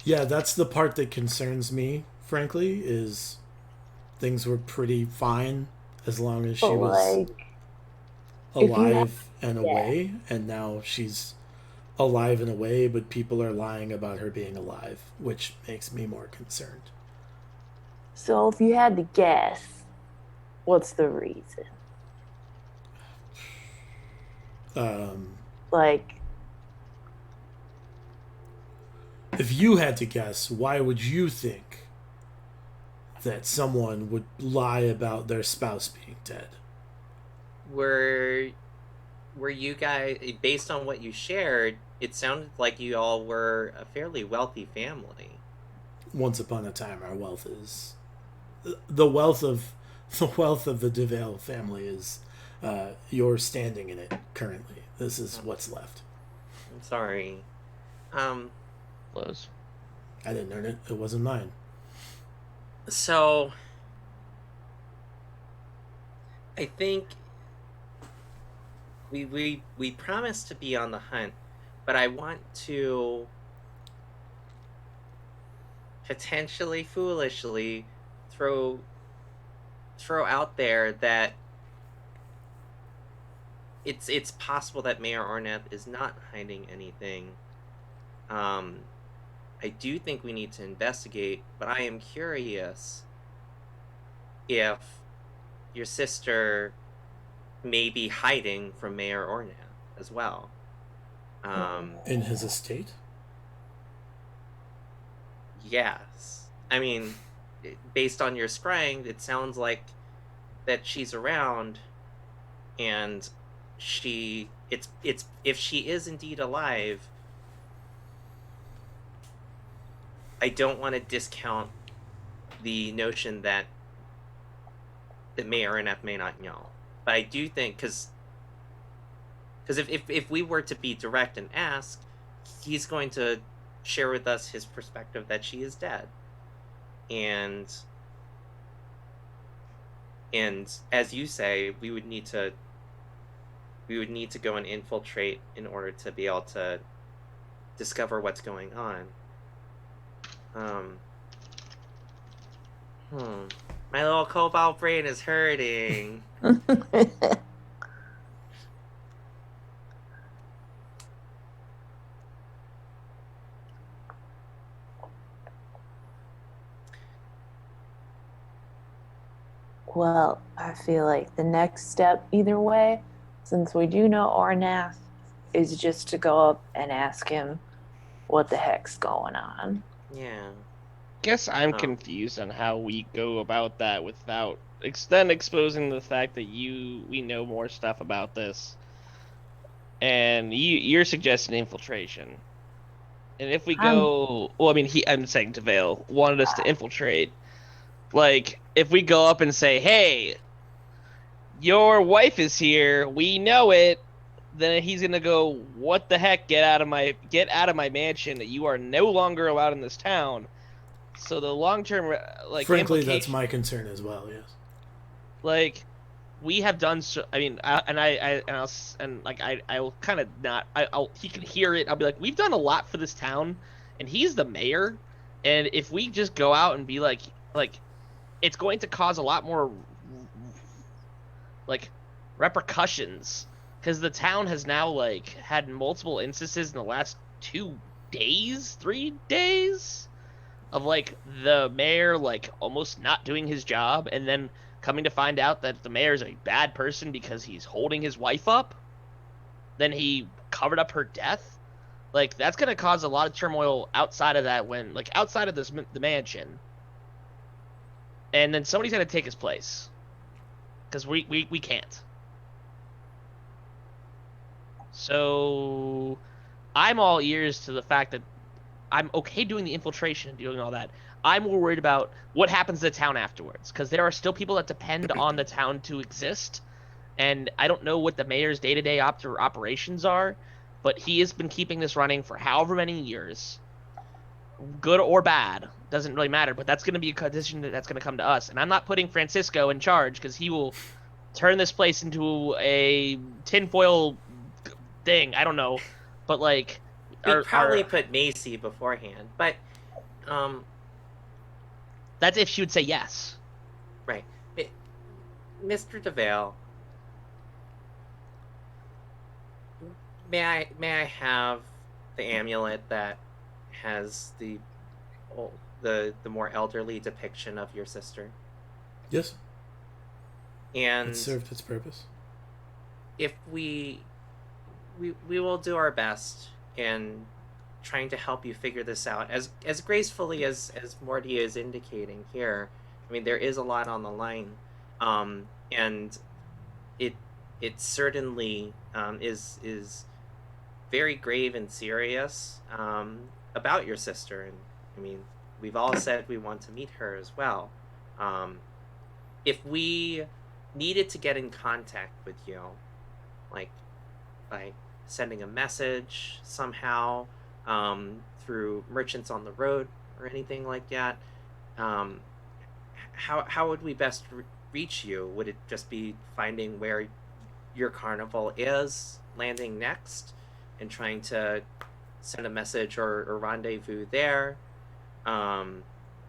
Yeah, that's the part that concerns me, frankly, is things were pretty fine as long as she but was like, if you alive and away, and now she's alive and away, but people are lying about her being alive, which makes me more concerned. so if you had to guess, what's the reason? Like, If you had to guess, why would you think that someone would lie about their spouse being dead? Were you guys, based on what you shared, it sounded like you all were a fairly wealthy family. Once upon a time, our wealth is the wealth of the DeVale family is you're standing in it currently. This is what's left. I'm sorry. Close. I didn't earn it. It wasn't mine. So I think we promised to be on the hunt, but I want to potentially foolishly throw out there that it's possible that Mayor Ornath is not hiding anything. I do think we need to investigate, but I am curious if your sister may be hiding from Mayor Ornath as well. In his estate? Yes. I mean, based on your scrying, it sounds like that she's around, and it's if she is indeed alive, I don't want to discount the notion that Mayor Ornath may not know. But I do think, because if we were to be direct and ask, he's going to share with us his perspective that she is dead. And as you say, we would need to go and infiltrate in order to be able to discover what's going on. My little cobalt brain is hurting. well, I feel like the next step, either way, since we do know Ornath, is just to go up and ask him what the heck's going on. Yeah. Guess I'm Oh. confused on how we go about that without then exposing the fact that we know more stuff about this, and you're suggesting infiltration. And if we go, well, I mean, I'm saying DeVale wanted us to infiltrate. Like, if we go up and say, "Hey, your wife is here. We know it," then he's gonna go, "What the heck? Get out of my mansion. You are no longer allowed in this town." So the long-term, like, frankly, that's my concern as well. Yes. Like, we have done so. I mean, I will kind of not. He can hear it. I'll be like, we've done a lot for this town, and he's the mayor. And if we just go out and be like, it's going to cause a lot more, like, repercussions, because the town has now, like, had multiple instances in the last 3 days, of, like, the mayor, like, almost not doing his job, and then coming to find out that the mayor is a bad person because he's holding his wife up. Then he covered up her death. Like, that's going to cause a lot of turmoil outside of that, when, like, outside of the mansion. And then somebody's going to take his place. Because we can't. So I'm all ears to the fact that I'm okay doing the infiltration and doing all that. I'm more worried about what happens to the town afterwards, because there are still people that depend on the town to exist, and I don't know what the mayor's day-to-day operations are, but he has been keeping this running for however many years. Good or bad, doesn't really matter, but that's going to be a decision that's going to come to us, and I'm not putting Francisco in charge, because he will turn this place into a tinfoil thing. I don't know, but, like... We'd probably put Macy beforehand, but... That's if she would say yes. Right. Mr. DeVale, may I have the amulet that has the more elderly depiction of your sister? Yes. And it served its purpose. If we will do our best in trying to help you figure this out as gracefully as Morty is indicating here. I mean, there is a lot on the line, and it certainly is very grave and serious about your sister. And I mean, we've all said we want to meet her as well. If we needed to get in contact with you, like by sending a message somehow, through merchants on the road or anything like that, how would we best reach you? Would it just be finding where your carnival is, landing next, and trying to send a message or rendezvous there? In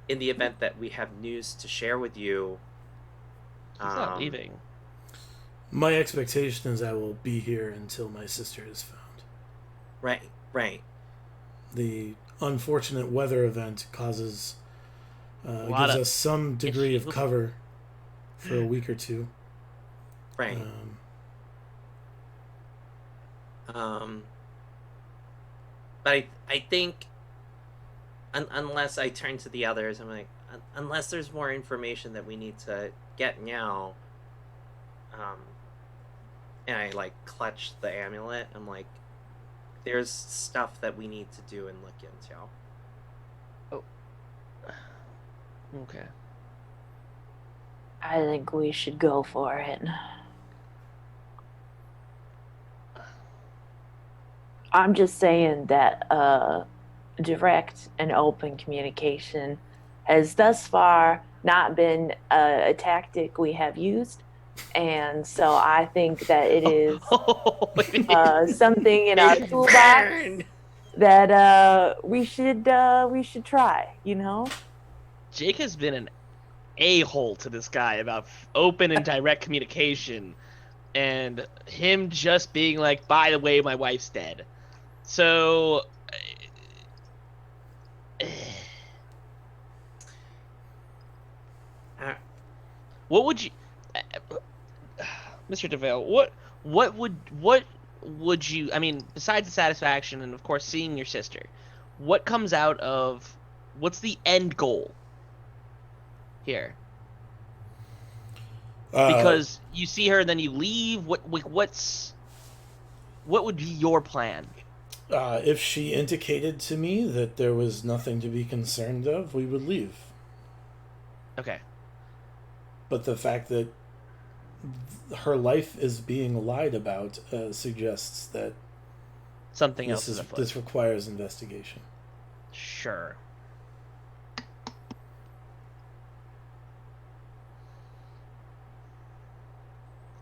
the event that we have news to share with you. He's not leaving. My expectation is I will be here until my sister is found. Right. The unfortunate weather event gives us some degree of cover for a week or two. Right. But I think, unless I turn to the others, I'm like, unless there's more information that we need to get now, and I, like, clutch the amulet, I'm like, there's stuff that we need to do and look into. Oh. Okay. I think we should go for it. I'm just saying that direct and open communication has thus far not been a tactic we have used. And so I think that it is something in our toolbox that we should try, you know? Jake has been an a-hole to this guy about open and direct communication, and him just being like, by the way, my wife's dead. So what would you, Mr. DeVale, what would you, I mean, besides the satisfaction and of course seeing your sister, what comes out of, what's the end goal here? Because you see her and then you leave. What would be your plan? If she indicated to me that there was nothing to be concerned of, we would leave. Okay. But the fact that her life is being lied about suggests that Something else is afoot. this requires investigation. Sure.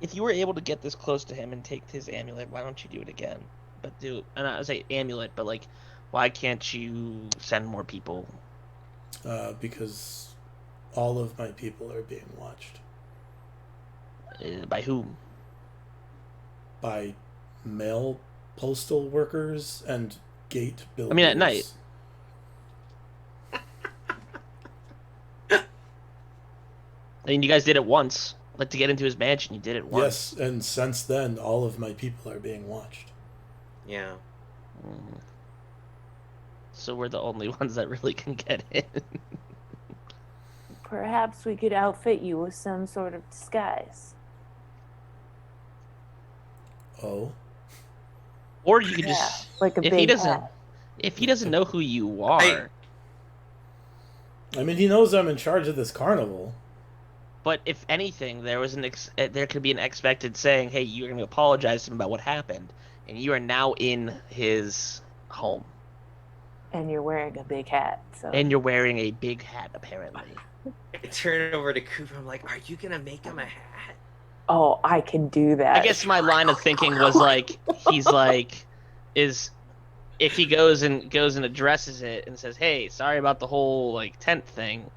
If you were able to get this close to him and take his amulet, why don't you do it again? And I say amulet, but like, why can't you send more people? Because all of my people are being watched. By whom? By mail postal workers and gate builders. I mean, at night. I mean, you guys did it once. Like, to get into his mansion, you did it once. Yes, and since then, all of my people are being watched. Yeah. Mm. So we're the only ones that really can get in. Perhaps we could outfit you with some sort of disguise. Oh? Or you could just, like a if big he doesn't, hat. if he doesn't know who you are, I mean, he knows I'm in charge of this carnival. but if anything, there could be an expected saying, "Hey, you're going to apologize to him about what happened," and you are now in his home, And you're wearing a big hat. So. and you're wearing a big hat, apparently. I turn over to Cooper. I'm like, "Are you gonna make him a hat?" Oh, I can do that. I guess my line of thinking was like, he's like, if he goes and addresses it and says, "Hey, sorry about the whole like tent thing,"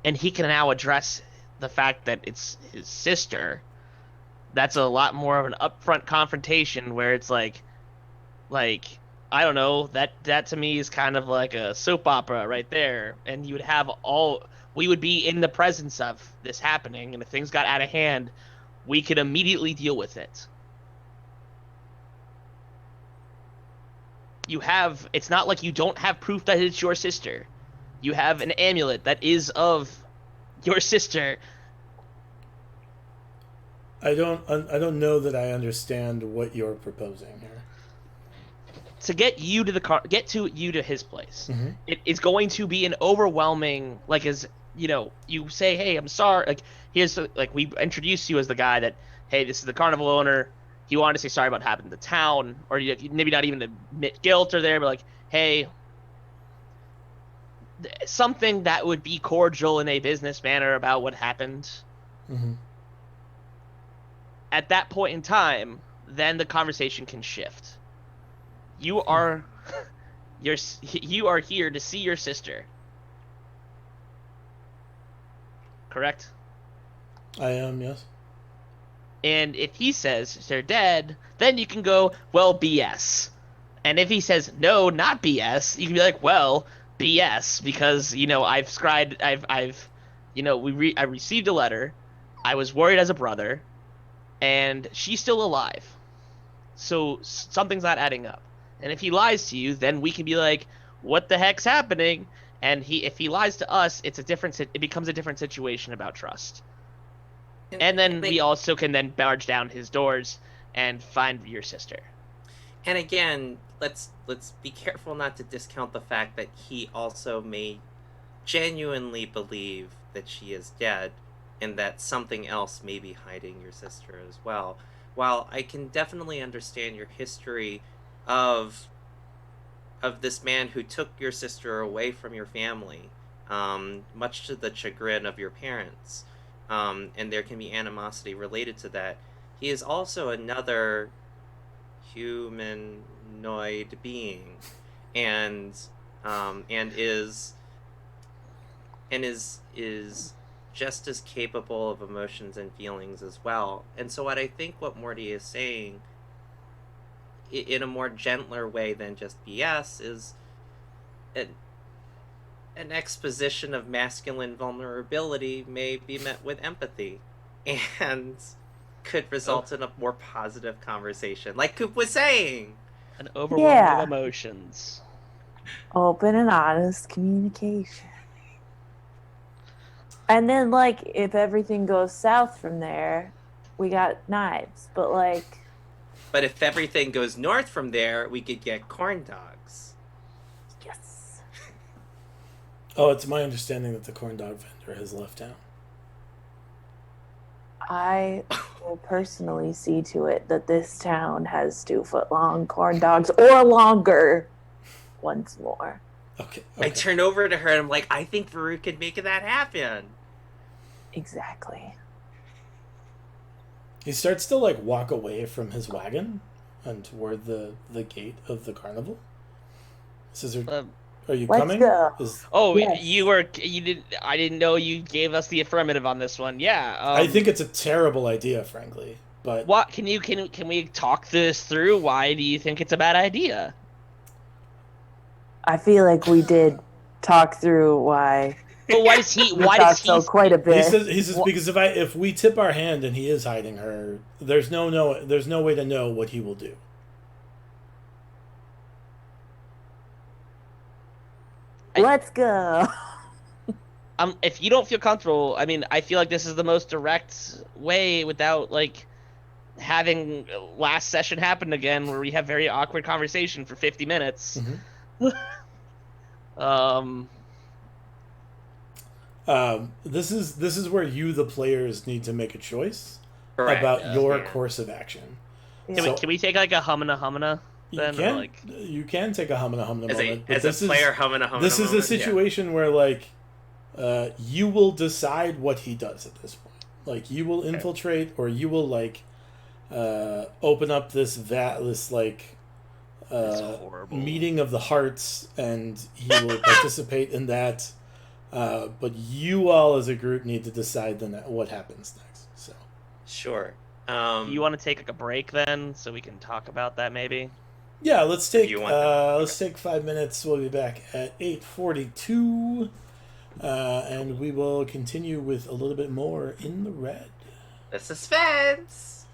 and he can now address the fact that it's his sister, that's a lot more of an upfront confrontation where it's like I don't know, that to me is kind of like a soap opera right there, and you would have we would be in the presence of this happening, and if things got out of hand, we could immediately deal with it. It's not like you don't have proof that it's your sister. You have an amulet that is of your sister. I don't know that I understand what you're proposing here. To get you to his place, Mhm. it is going to be an overwhelming, like, as you know, you say, "Hey, I'm sorry," like, we introduced you as the guy that, "Hey, this is the carnival owner. He wanted to say sorry about what happened in the town," or maybe not even admit guilt or there, but like, "Hey," something that would be cordial in a business manner about what happened. Mm-hmm. At that point in time, then the conversation can shift. You are you are here to see your sister. Correct? I am, yes. And if he says they're dead, then you can go, "Well, BS." And if he says, "No, not BS," you can be like, "Well, BS," because, I received a letter. I was worried as a brother, and she's still alive. So something's not adding up. And if he lies to you, then we can be like, "What the heck's happening?" And if he lies to us, it becomes a different situation about trust. And then we also can then barge down his doors and find your sister. And again, let's be careful not to discount the fact that he also may genuinely believe that she is dead, and that something else may be hiding your sister as well. While I can definitely understand your history of this man who took your sister away from your family, much to the chagrin of your parents, and there can be animosity related to that, he is also another humanoid being, and is just as capable of emotions and feelings as well. And so what Morty is saying, in a more gentler way than just BS, is an exposition of masculine vulnerability may be met with empathy, and could result in a more positive conversation, like Coop was saying. An overwhelming Yeah. of emotions. Open and honest communication. And then, like, if everything goes south from there, we got knives. But, like, But if everything goes north from there, we could get corn dogs. yes. Oh, it's my understanding that the corn dog vendor has left town. I will personally see to it that this town has 2-foot long corn dogs or longer once more. Okay. I turn over to her and I'm like, I think Varuk could make that happen. Exactly. He starts to like walk away from his wagon and toward the gate of the carnival. Says, "Are you Let's coming?" go. Oh, Yes. you did. I didn't know you gave us the affirmative on this one. Yeah. I think it's a terrible idea, frankly. But What can we talk this through? Why do you think it's a bad idea? I feel like we did talk through why. But why does he? We Why does talked so he? quite a bit. he says because if we tip our hand and he is hiding her, there's no way to know what he will do. Let's go. If you don't feel comfortable, I mean, I feel like this is the most direct way without like having last session happen again, where we have very awkward conversation for 50 minutes. This is where you, the players, need to make a choice Correct. about your Yeah. course of action. Can we take like a humana You then? can Or like you can take a humana moment, but As a this player, is this is a situation where like you will decide what he does at this point. Like you will infiltrate, or you will like open up this like horrible. meeting of the hearts, and he will participate in that. But you all as a group need to decide then what happens next. So Sure. you want to take like a break then, so we can talk about that maybe? yeah, let's take you want them. let's take 5 minutes. We'll be back at 8:42, and we will continue with a little bit more in the red. The suspense.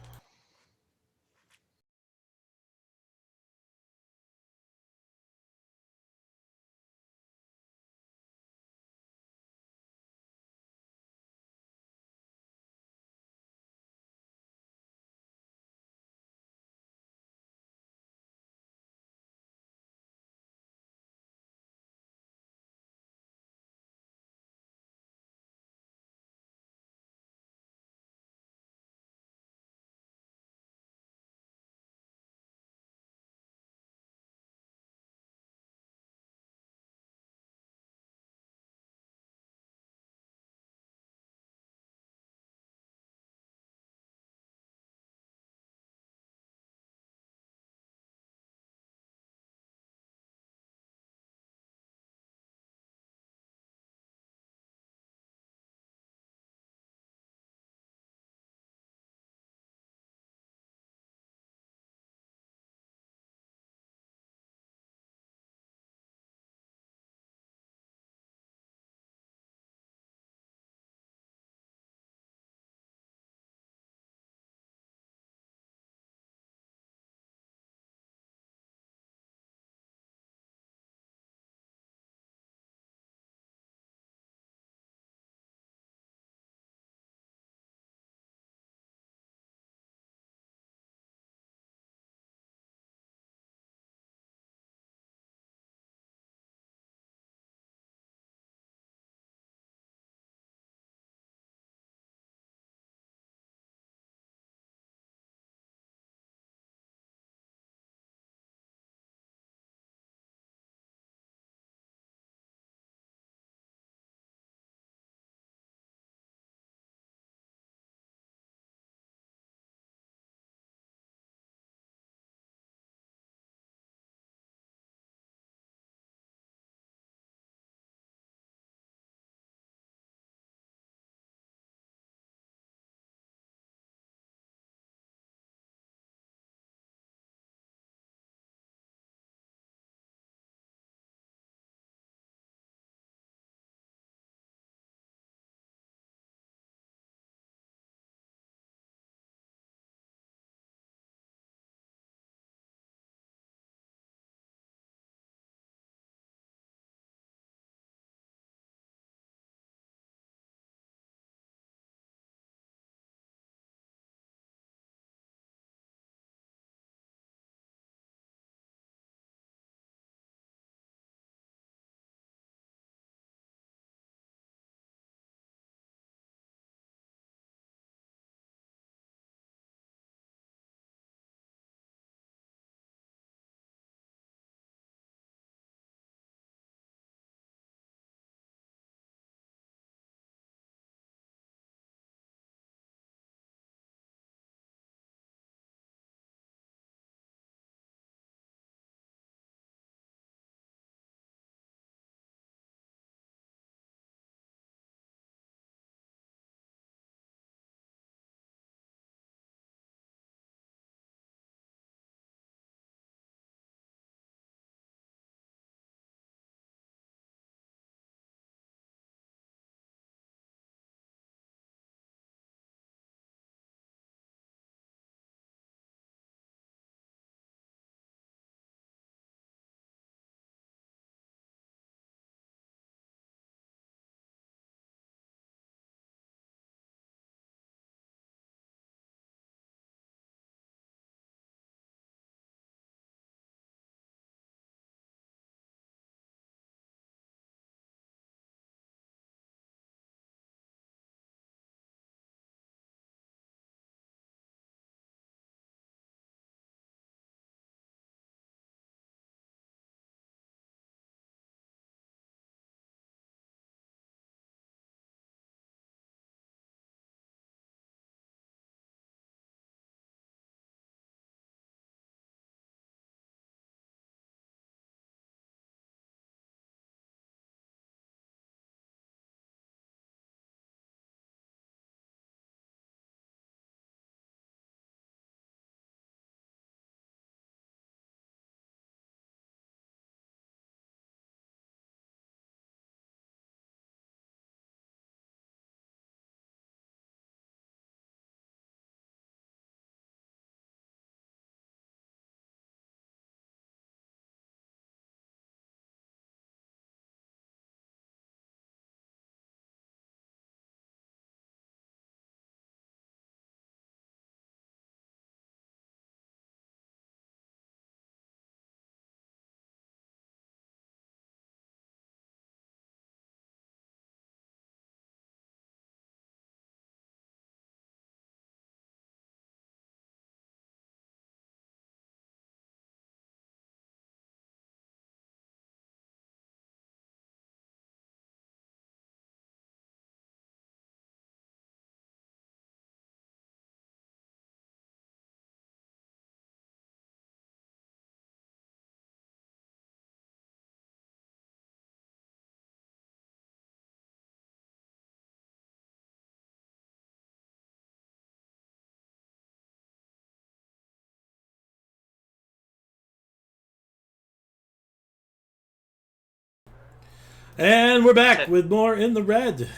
And we're back with more In the Red.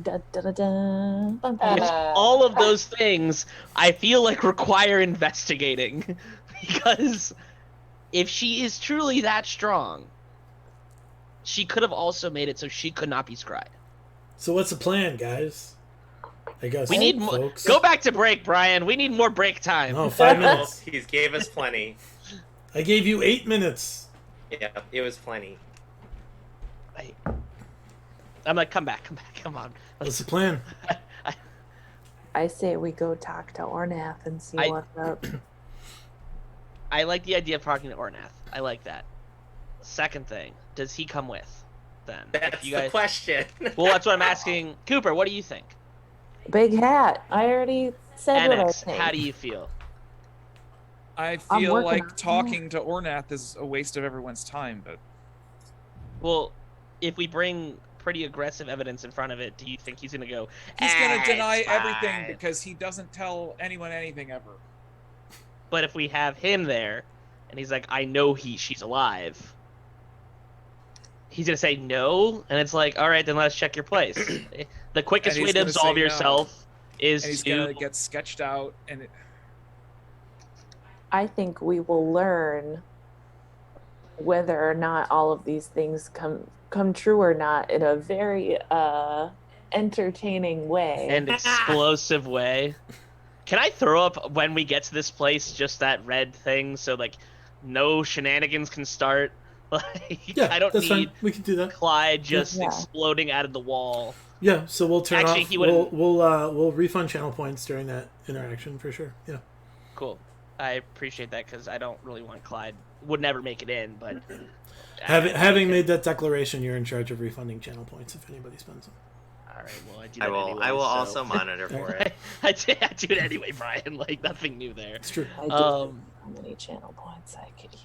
Da, da, da, da. Bum, If bum. all of those things, I feel like require investigating. Because if she is truly that strong, she could have also made it so she could not be scryed. So what's the plan, guys? I guess We need more. folks. Go back to break, Brian. We need more break time. No, 5 minutes. He gave us plenty. I gave you 8 minutes. Yeah, it was plenty. I'm like, come back, come on. What's the plan? I say we go talk to Ornath and see I- what's up. I like the idea of talking to Ornath. I like that. Second thing, does he come with? Then That's you the guys. question. Well, that's what I'm asking. Cooper, what do you think? Big hat. I already said what I NX, think. how do you feel? I I'm feel working like on it. talking to Ornath is a waste of everyone's time, but Well, if we bring pretty aggressive evidence in front of it, do you think he's gonna go? he's gonna "Ah, deny it's everything fine." because he doesn't tell anyone anything ever. But if we have him there, and he's like, I know she's alive. He's gonna say no, and it's like, all right, then let's check your place. The quickest And way he's to gonna absolve say no. yourself is And he's to. gonna get sketched out, and I think we will learn whether or not all of these things come true or not in a very entertaining way. and explosive way. Can I throw up when we get to this place just that red thing so like no shenanigans can start? Like Yeah, I don't that's need fine. We can do that. Clyde just Yeah. exploding out of the wall. Yeah, so we'll turn Actually, off. he We'll wouldn't- we'll refund channel points during that interaction for sure. Yeah. Cool. I appreciate that because I don't really want Clyde. Would never make it in, but Having made that declaration, you're in charge of refunding channel points if anybody spends them. all right, well I do. I That will. Anyway, I will so- also monitor for it. I do it anyway, Brian. Like nothing new there. It's true. I did Um, how many channel points I could use.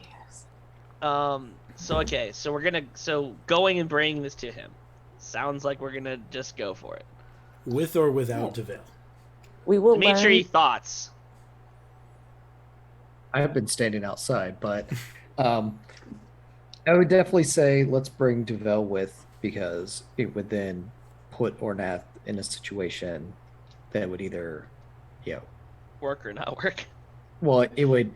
So okay, so going and bringing this to him. Sounds like we're gonna just go for it. With or without DeVale. We will Dimitri, learn. thoughts? I have been standing outside, but I would definitely say let's bring Duvel with, because it would then put Ornath in a situation that would either, Work or not work? well, it would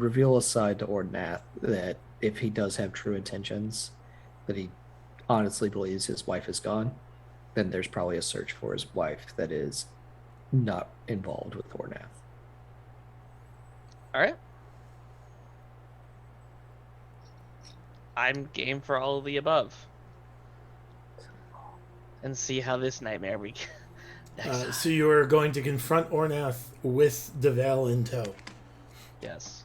reveal a side to Ornath that if he does have true intentions, that he honestly believes his wife is gone, then there's probably a search for his wife that is not involved with Ornath. All right. I'm game for all of the above. And see how this nightmare we next. So you are going to confront Ornath with DeVale in tow. Yes.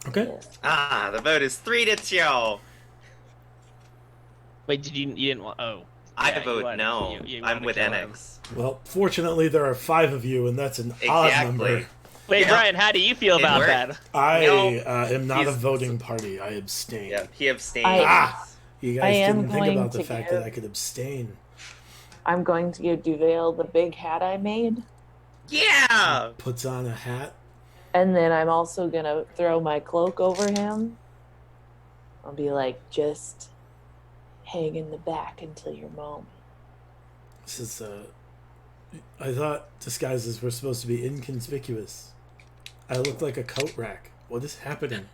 Okay. Yes. Ah, the vote is 3-2. Wait, you didn't want? Oh. I Yeah, you vote wanted- no. you I'm wanted with to kill him. NX. Well, fortunately, there are 5 of you, and that's an odd Exactly. number. Wait, Yeah. Brian, how do you feel It about worked. that? I No, am not a he's- voting party. I abstain. Yeah, he abstained. Ah! You I guys am didn't think going about the to fact give- that I could abstain. I'm going to give Duvail the big hat I made, Yeah. Puts on a hat. and then I'm also gonna throw my cloak over him. I'll be like, just hang in the back until your moment. This is I thought disguises were supposed to be inconspicuous. I look like a coat rack. What is happening?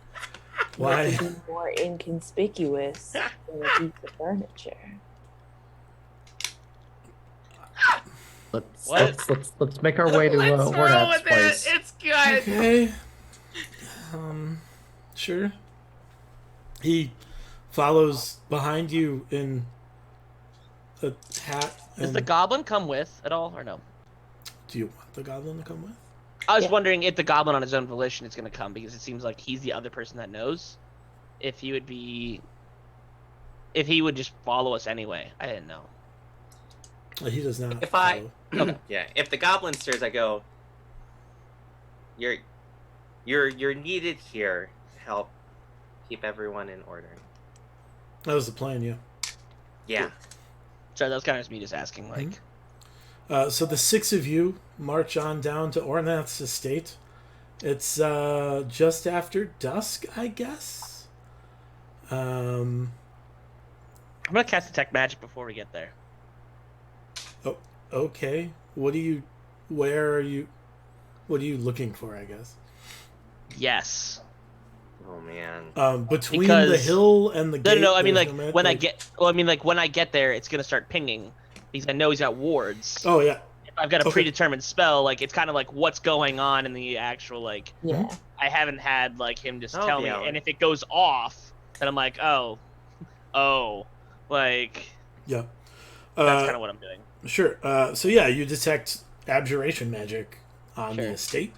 Why? Even more inconspicuous than a piece of furniture. Let's make our way to Let's roll Ornath's with place. it. It's good. Okay. Sure. He follows behind you in a hat. Does And the goblin come with at all, or no? do you want the goblin to come with? I was Yeah. wondering if the goblin on his own volition is going to come, because it seems like he's the other person that knows. If he would just follow us anyway. I didn't know. He does not. If I- follow. Yeah, if the goblin stirs, I go. You're needed here to help keep everyone in order. That was the plan, yeah. Yeah. Sorry, that was kind of just me just asking, like. So the 6 of you march on down to Ornath's estate. It's just after dusk, I guess. I'm gonna cast detect magic before we get there. Oh, okay. What are you looking for, I guess? Yes. Oh man. Between the Because- hill and the gate. No. I mean, there's like no ma- when I like- get. Well, I mean, like when I get there, it's gonna start pinging because I know he's got wards. Oh yeah. If I've got a Okay. predetermined spell, like it's kind of like what's going on in the actual like. Yeah. I haven't had like him just Oh, tell me, yeah, and like- if it goes off, then I'm like, oh, like Yeah. that's kind of what I'm doing. Sure. So yeah, you detect abjuration magic on the Sure. estate.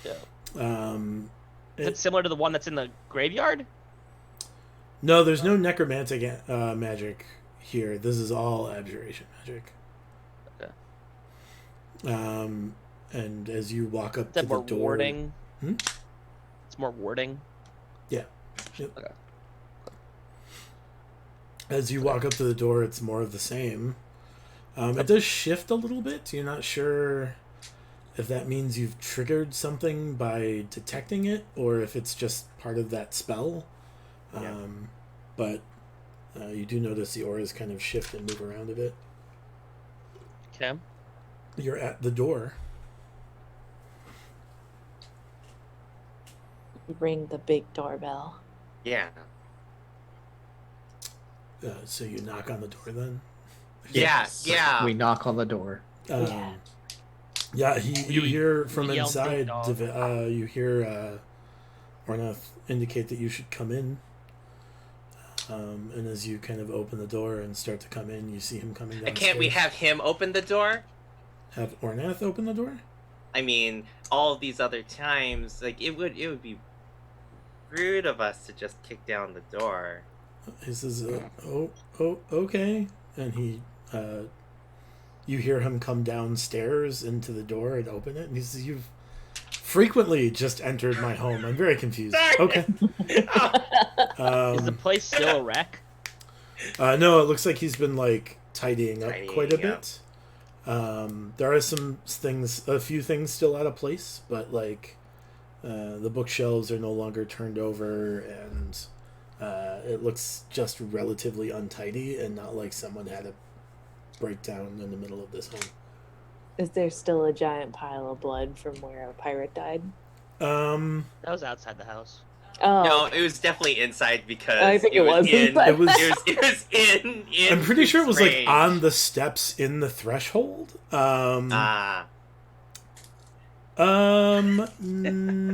Yeah. It- Is it similar to the one that's in the graveyard? No, there's no necromantic magic here. This is all abjuration magic. Okay. And as you walk up Is to that the more door, warding? Hmm? It's more warding. as you walk up to the door, it's more of the same. It does shift a little bit. You're not sure if that means you've triggered something by detecting it, or if it's just part of that spell. Yeah. But you do notice the auras kind of shift and move around a bit. Okay. You're at the door. Ring the big doorbell. Yeah. So you knock on the door then? Yeah. We knock on the door. Yeah. Yeah, you hear from we yell inside, ding dong. you hear Ornath indicate that you should come in. And as you kind of open the door and start to come in, you see him coming downstairs. Can't we have him open the door? Have Ornath open the door? I mean, all of these other times, like it would be rude of us to just kick down the door. He says, okay. And he, you hear him come downstairs into the door and open it. And he says, you've frequently just entered my home. I'm very confused. Sorry. Okay. Is the place still a wreck? No, it looks like he's been like tidying up quite a Tidying up. bit. There are a few things still out of place, but like the bookshelves are no longer turned over, and it looks just relatively untidy and not like someone had a breakdown in the middle of this home. Is there still a giant pile of blood from where a pirate died? Um, That was outside the house. Oh, No, it was definitely inside because I think it was in. inside. It was- It was in. I'm pretty sure it was like range. on the steps in the threshold.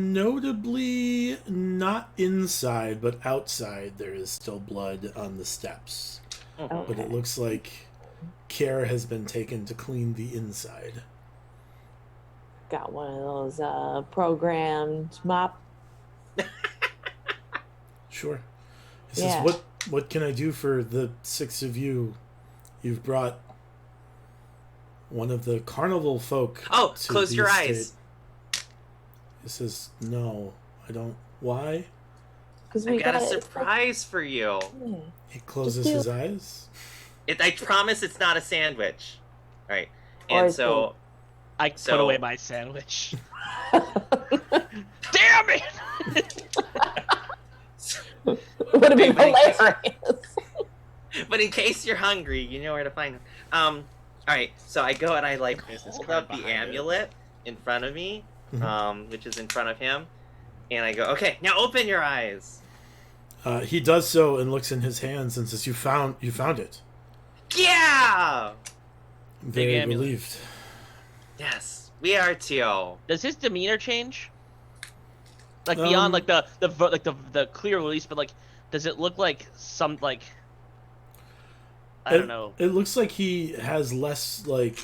Notably not inside, but outside there is still blood on the steps. okay. But it looks like care has been taken to clean the inside. Got one of those programmed mop. Sure. He Yeah. says, what can I do for the six of you? You've brought one of the carnival folk. Oh, to close the your estate." eyes. He says, no, I don't. Why? Because I we got a got surprise for you. Yeah. He closes Just do his eyes. I promise it's not a sandwich. Right. Or And it's so I put So- away my sandwich. Damn it! Would have been Wait, wait. hilarious. but in case you're hungry, you know where to find him. Alright, so I go and I like Business hold card up the behind it. amulet in front of me, Mhm. which is in front of him, and I go, okay, now open your eyes. He does so and looks in his hands and says, You found it. Yeah! Very amulet. relieved. Yes, we are too. Does his demeanor change? Like beyond like the clear release, but like, does it look like some like? I don't know. It looks like he has less like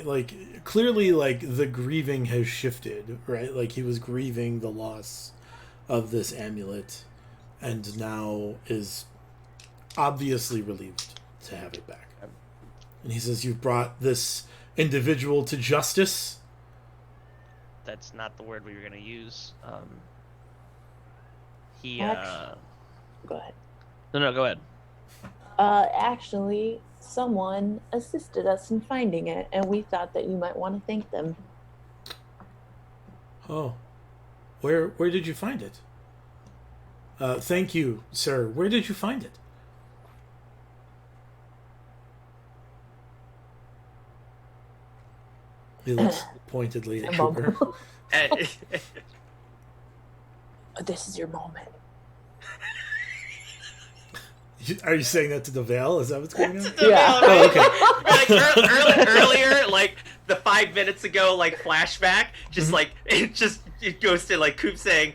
like clearly like the grieving has shifted, right? Like he was grieving the loss of this amulet and now is obviously relieved to have it back. And he says, You've brought this individual to justice. That's not the word we were gonna use. He Act- Go ahead. no, go ahead. Actually, someone assisted us in finding it, and we thought that you might want to thank them. Oh. Where did you find it? Thank you, sir. Where did you find it? He looks pointedly at Mom. Cooper. This is your moment. Are you saying that to DeVale? Is that what's going on? Yeah. Oh, okay. Like earlier, like the 5 minutes ago, like flashback, just like it goes to like Coop saying,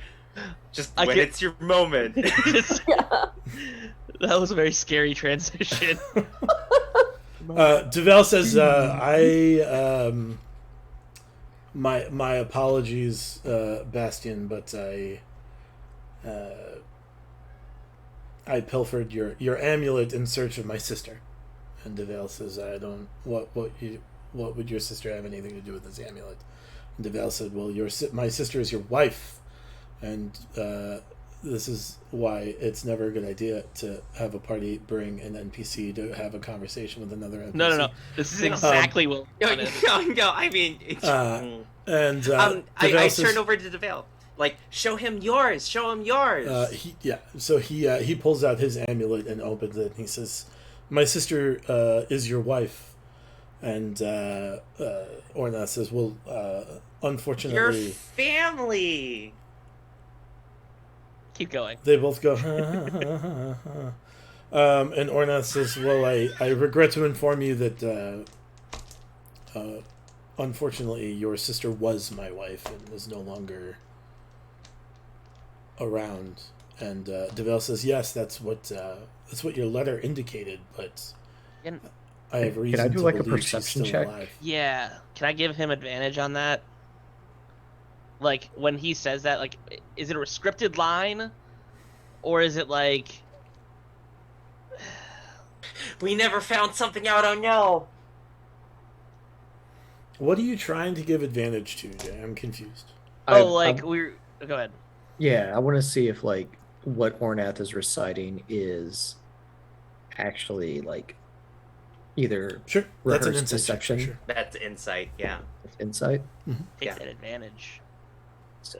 "Just when it's your moment." Yeah. That was a very scary transition. DeVale says, my apologies, Bastion, but I pilfered your amulet in search of my sister. And DeVale says, I don't. What would your sister have anything to do with this amulet? And DeVale said, well, my sister is your wife, and this is why it's never a good idea to have a party bring an NPC to have a conversation with another NPC. No. This is exactly what we wanted. No, I mean, it's, And I DeVale says, turn over to DeVale. Like, show him yours. Show him yours. So he pulls out his amulet and opens it. And he says, "My sister is your wife." And Ornath says, "Well, Your unfortunately." family. Keep going. They both go. And Ornath says, "Well, I regret to inform you that unfortunately your sister was my wife and is no longer around." And DeVale says, "Yes, that's what your letter indicated, but Can- I have reason I do to like a believe she's perception still check? alive." Yeah. Can I give him advantage on that? Like, when he says that, like, is it a scripted line? Or is it like... We never found something out. Oh no. What are you trying to give advantage to, Jay? I'm confused. Oh, I- like, we're... Go ahead. Yeah, I want to see if like what Ornath is reciting is actually like either Sure, that's an rehearsed insight check for deception, sure. That's insight. Yeah. insight. Take Yeah. that advantage. So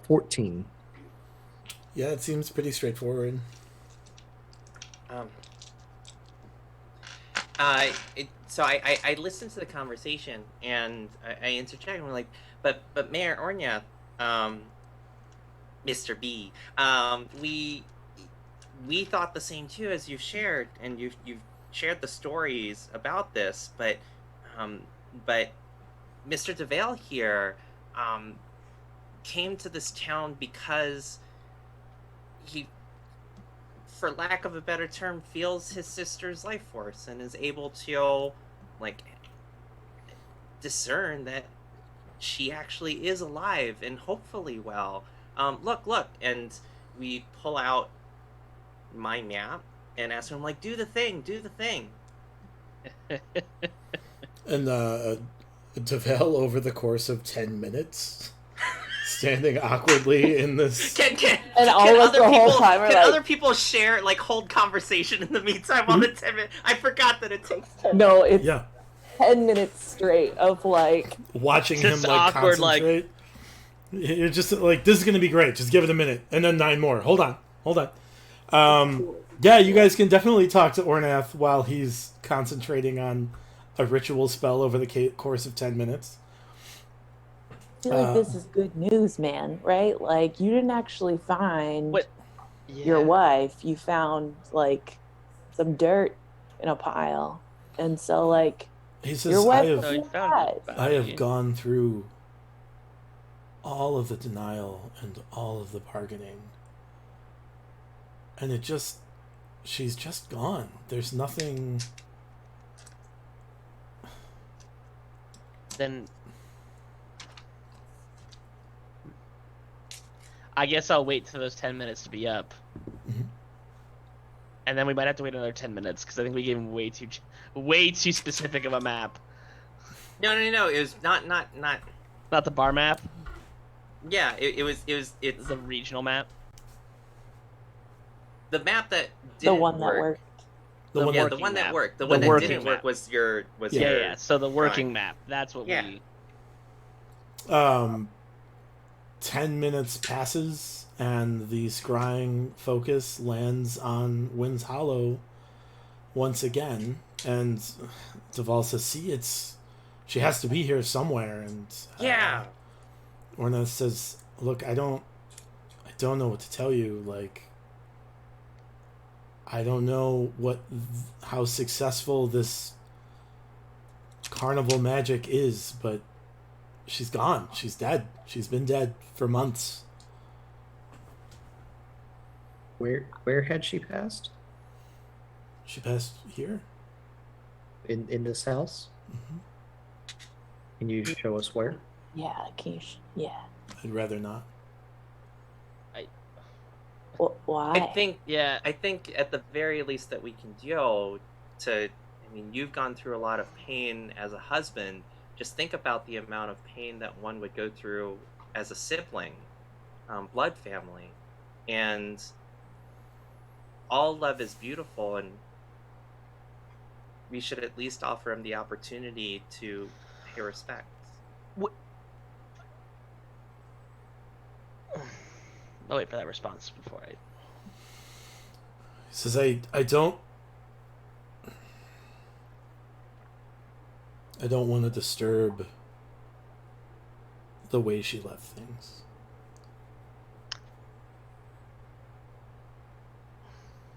14. Yeah, it seems pretty straightforward. So I listened to the conversation and I interjected and we're like, but Mayor Ornath, Mr. B, we thought the same too as you've shared, and you've shared the stories about this, but Mr. DeVale here came to this town because he, for lack of a better term, feels his sister's life force and is able to, like, discern that she actually is alive and hopefully well. Look, and we pull out my map and ask him, like, do the thing. And DeVale, over the course of 10 minutes, standing awkwardly in this. And all of us the whole time are can like- other people share, like, hold conversation in the meantime on the 10 minutes? I forgot that it takes 10 No, it's Yeah, 10 minutes straight of like, watching him Just like awkward, like- concentrate. You're just like, this is gonna be great. Just give it a minute, and then 9 more. Hold on. Yeah, you guys can definitely talk to Ornath while he's concentrating on a ritual spell over the course of 10 minutes. I feel like this is good news, man, right? Like, you didn't actually find What? your wife. You found, like, some dirt in a pile. And so, like, He says, your wife So was he alive. found your I have body. gone through all of the denial and all of the bargaining. And she's just gone. There's nothing. Then I guess I'll wait for those 10 minutes to be up. Mhm. And then we might have to wait another 10 minutes because I think we gave him way too specific of a map. No. It was not. Not the bar map, Yeah, it's the regional map. the map that The didn't one that work. worked. The one Yeah, that- the one that map. worked. The The one that working didn't map. work was your. Yeah. Yeah. So the working Fine. map. That's what Yeah. we. 10 minutes passes, and the scrying focus lands on Wind's Hollow once again, and Deval says, "See, she has to be here somewhere." And Yeah. Ornath says, "Look, I don't know what to tell you. Like, I don't know how successful this carnival magic is, but she's gone. She's dead. She's been dead for months." Where had she passed? She passed here. In this house? Mm-hmm. Can you show us where? Yeah, can you? Yeah. I'd rather not. Why? I think at the very least that we can do to, I mean, you've gone through a lot of pain as a husband. Just think about the amount of pain that one would go through as a sibling, blood family, and all love is beautiful, and we should at least offer him the opportunity to pay respect. I'll wait for that response before I. He says, I don't want to disturb the way she left things.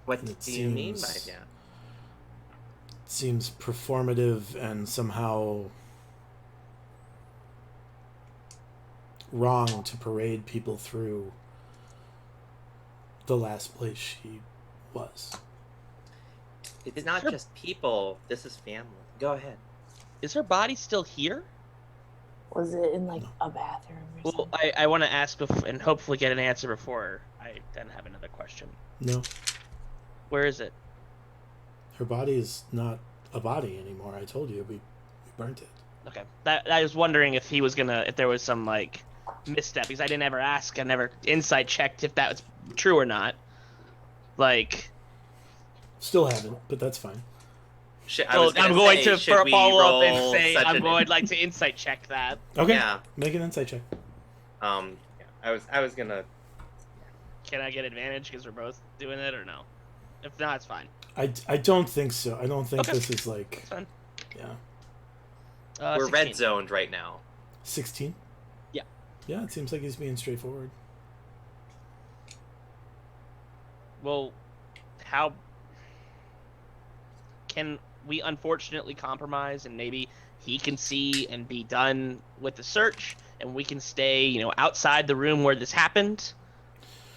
What And it do you mean by seems- that? It seems performative and somehow wrong to parade people through the last place she was. It's not Sure. just people. This is family. Go ahead. Is her body still here? Was it in like a bathroom or Well, something? I want to ask and hopefully get an answer before I then have another question. No, Where is it? her body is not a body anymore. I told you, we burnt it. Okay. That I was wondering if he was if there was some like misstep, because I didn't ever ask. I never insight checked if that was true or not. Like, Still haven't, but that's fine. I'm going to should we follow up roll and say such I'm an- going like to insight check that. Okay, Yeah. make an insight check. Yeah, I was gonna. Can I get advantage because we're both doing it or no? If not, it's fine. I don't think so. I don't think Okay. this is like, It's fine. yeah, We're 16. red zoned right now. 16. Yeah. Yeah, it seems like he's being straightforward. Well, how can we unfortunately compromise and maybe he can see and be done with the search and we can stay, outside the room where this happened?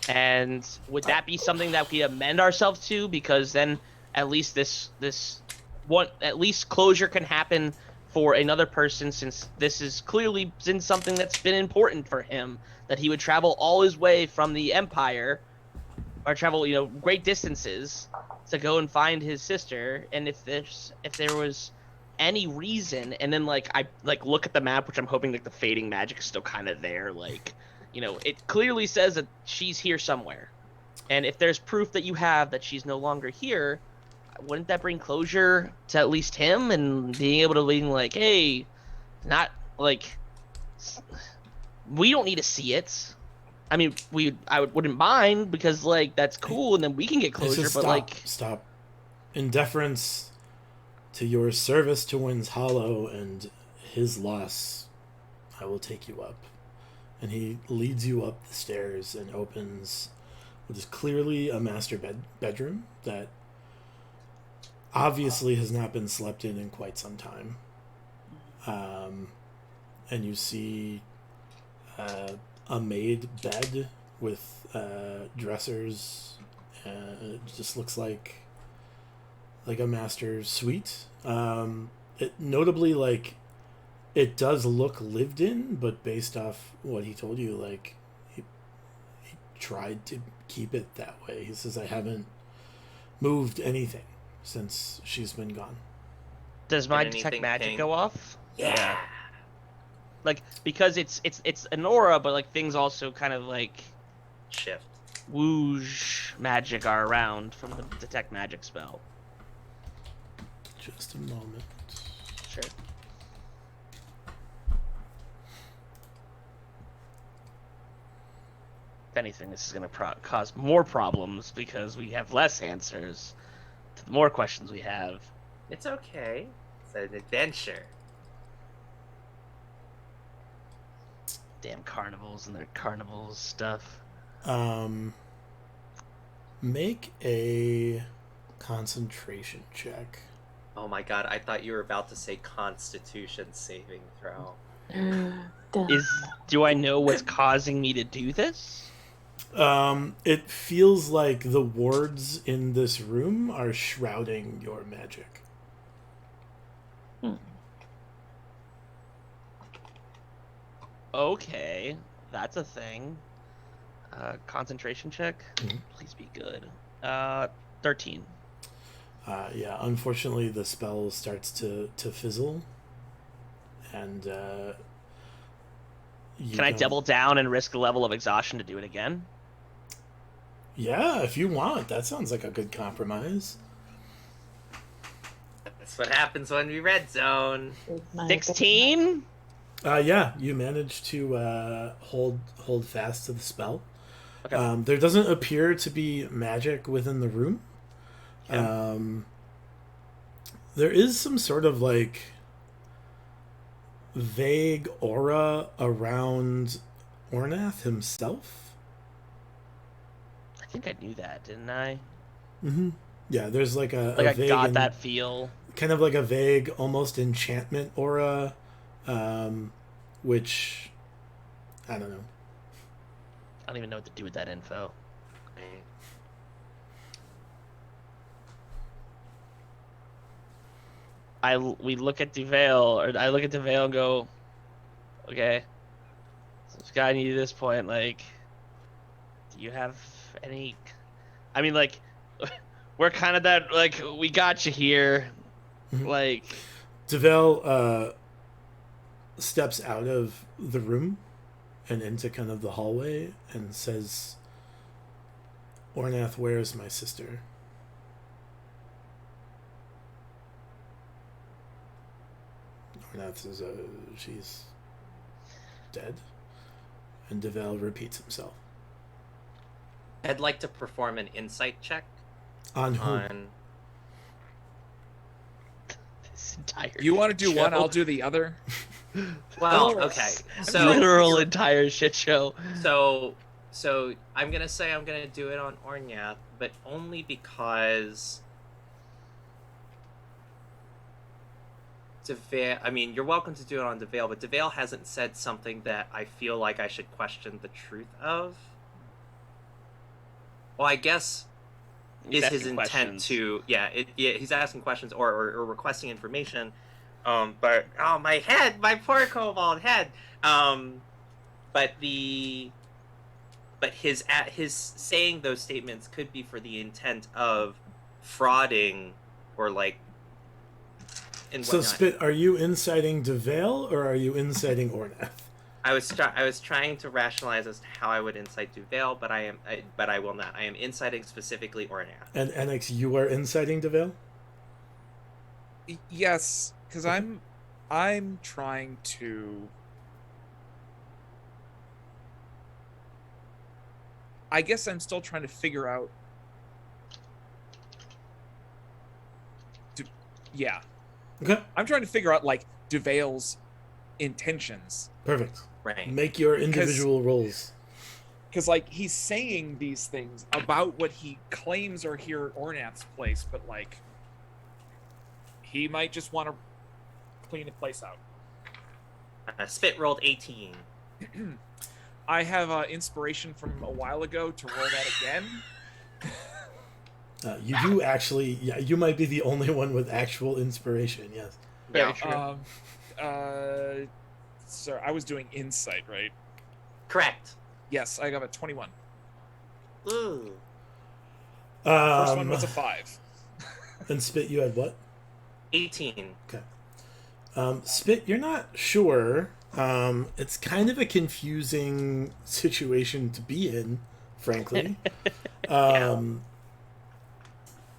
And would that be something that we amend ourselves to? Because then at least at least closure can happen for another person, since this is clearly been something that's been important for him, that he would travel all his way from the Empire or travel, great distances to go and find his sister. And if there was any reason, and then I look at the map, which I'm hoping the fading magic is still kind of there, it clearly says that she's here somewhere. And if there's proof that you have that she's no longer here, wouldn't that bring closure to at least him and being able to be like, hey, not we don't need to see it. I mean, I wouldn't mind, because that's cool, and then we can get He closure. says, But stop. In deference to your service to Wind's Hollow and his loss, I will take you up. And he leads you up the stairs and opens what is clearly a master bedroom that obviously has not been slept in quite some time. And you see a made bed with dressers. It just looks like a master suite. Notably, it does look lived in, but based off what he told you, he tried to keep it that way. He says, I haven't moved anything since she's been gone. does my Did detect anything magic ping? go off? Yeah. Because it's an aura, but things also kind of Shift. whoosh magic are around from the detect magic spell. Just a moment. Sure. anything, this is going to cause more problems because we have less answers to the more questions we have. It's okay. It's an adventure. Damn carnivals and their carnival stuff. Make a concentration check. Oh my god, I thought you were about to say Constitution saving throw. Do I know what's causing me to do this? It feels like the wards in this room are shrouding your magic. Okay, that's a thing. Concentration check. Mhm. Please be good. 13. Yeah, unfortunately, the spell starts to fizzle, and Can I double down and risk a level of exhaustion to do it again? Yeah, if you want. That sounds like a good compromise. That's what happens when we red zone. 16? Yeah, you manage to hold fast to the spell. Okay. There doesn't appear to be magic within the room. Okay. There is some sort of like vague aura around Ornath himself. I think I knew that, didn't I? Mm-hmm. Yeah, there's like a Like I vague got that feel. kind of like a vague, almost enchantment aura, which I don't know. I don't even know what to do with that info. We look at DeVale, or I look at DeVale and go, okay, so this guy needed this point, like, do you have any, I mean, like, we're kind of that, like, we got you here, Mhm. like, DeVale steps out of the room and into kind of the hallway and says, Ornath, where is my sister? Ornath says, she's dead. And DeVale repeats himself. I'd like to perform an insight check On who? on. this entire You want to do one, show. I'll do the other. Well, okay. So literal entire shit show. So I'm gonna say I'm gonna do it on Ornath, but only because DeVale. I mean, you're welcome to do it on DeVale, but DeVale hasn't said something that I feel like I should question the truth of. Well, I guess He's is his asking intent questions. to he's asking questions or requesting information. But oh, my head, my poor kobold head. But his saying those statements could be for the intent of frauding or like. And So, whatnot. Spit, are you inciting DeVale or are you inciting Ornath? I was trying to rationalize as to how I would incite DeVale, but I will not. I am inciting specifically Ornath. And Enix, you are inciting DeVale? Yes, because I'm trying to. I guess I'm still trying to figure out. Yeah, Okay, I'm trying to figure out like DeVale's intentions, perfect. Right. Make your individual rolls. because like he's saying these things about what he claims are here at Ornath's place, but like he might just want to clean the place out. Spit rolled 18. I have inspiration from a while ago to roll that again. You do actually, yeah, you might be the only one with actual inspiration, yes. Very Yeah. true. Sir, I was doing insight, right? Correct. Yes, I got a 21. Ooh. First one was a 5. And Spit, you had what? 18. Spit, you're not sure. It's kind of a confusing situation to be in, frankly.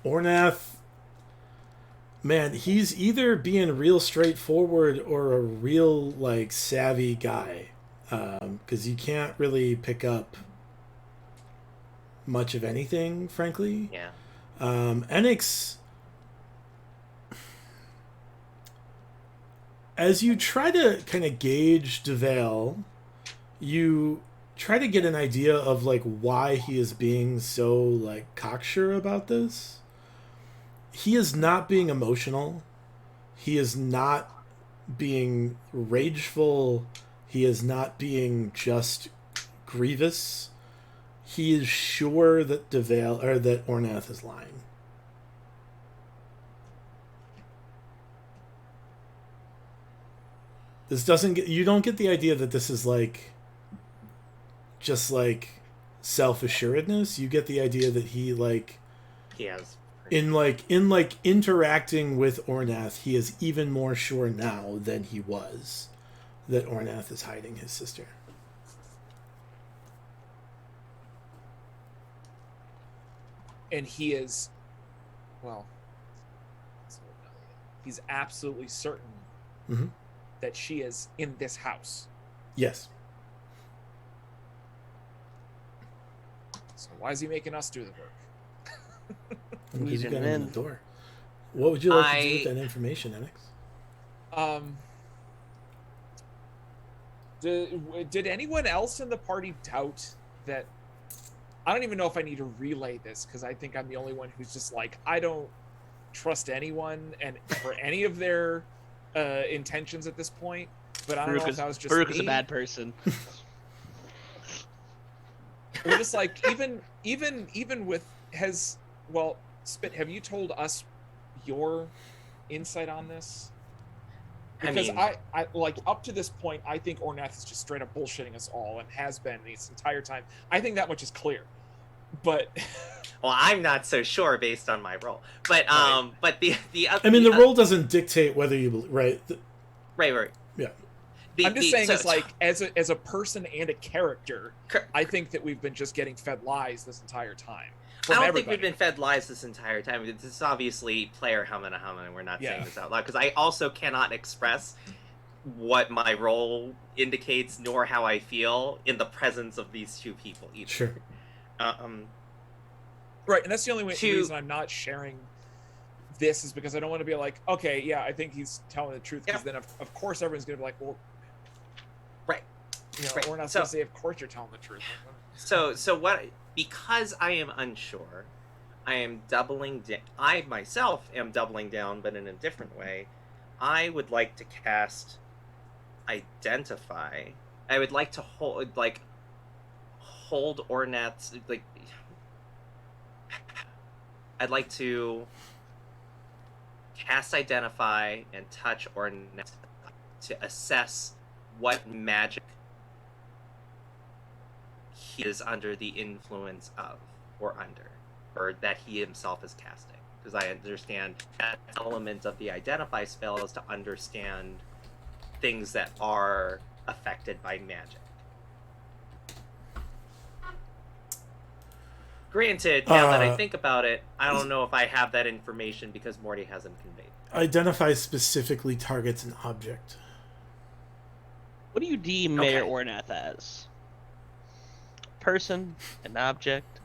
Ornath, man, he's either being real straightforward or a real, like, savvy guy. Because you can't really pick up much of anything, frankly. Yeah. Enix, as you try to kind of gauge DeVale, you try to get an idea of like why he is being so like cocksure about this. He is not being emotional. He is not being rageful. He is not being just grievous. He is sure that DeVale or that Ornath is lying. This doesn't get, you don't get the idea that this is like just like self-assuredness. You get the idea that he like He has. in interacting with Ornath, he is even more sure now than he was that Ornath is hiding his sister. And he is, well, he's absolutely certain Mhm. that she is in this house. Yes. So why is he making us do the work? Because you Even got him in then. the door. What would you like to do with I- that information, Enix? Did anyone else in the party doubt that? I don't even know if I need to relay this because I think I'm the only one who's just like, I don't trust anyone and for any of their intentions at this point. But I don't know if that was just Farouk is a me. bad person. We're just like even with Spit, have you told us your insight on this? Because I like up to this point, I think Ornath is just straight up bullshitting us all and has been this entire time. I think that much is clear. But Well, I'm not so sure based on my role, but Right. but the I mean, the role doesn't dictate whether you believe, right? right. Yeah. I'm just saying, so- as like as a person and a character, Cor- I think that we've been just getting fed lies this entire time. I From don't everybody. think we've been fed lies this entire time. This is obviously player humana, and we're not Yeah. saying this out loud because I also cannot express what my role indicates nor how I feel in the presence of these two people either. Sure. Right, and that's the only To- reason I'm not sharing this is because I don't want to be like, okay, yeah, I think he's telling the truth. Because then, of course, everyone's going to be like, well, Right. you know, Right. we're not So- supposed to say, of course, you're telling the truth. So what? Because I am unsure, I am doubling down. I myself am doubling down, but in a different way. I would like to cast Identify. I would like to hold Ornath's like. I'd like to cast Identify and touch Ornath to assess what magic he is under the influence of, or that he himself is casting. Because I understand that element of the Identify spell is to understand things that are affected by magic. Granted, now that I think about it, I don't know if I have that information because Morty hasn't conveyed. Identify specifically targets an object. What do you deem Okay. Mayor Ornath as? Person, an object.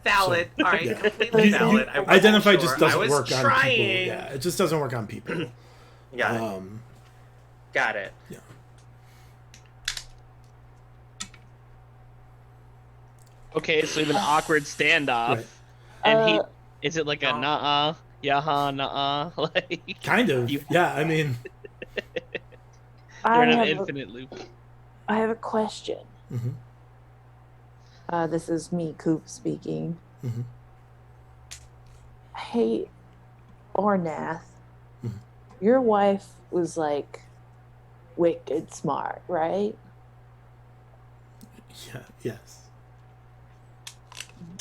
Valid. So, all right, yeah. completely valid. I wasn't Identify sure. just I doesn't was work on trying. people. Yeah, it just doesn't work on people. Got it. Got it. Yeah. Okay, so you have an awkward standoff, Right. and he Uh, is it like a No. nah, yaha, nah, like Kind of. You- Yeah, I mean, they're I in an have, infinite loop. I have a question. mhm, This is me, Coop, speaking. mhm. Hey, Ornath, Mhm. your wife was like wicked smart, right? Yeah, yes.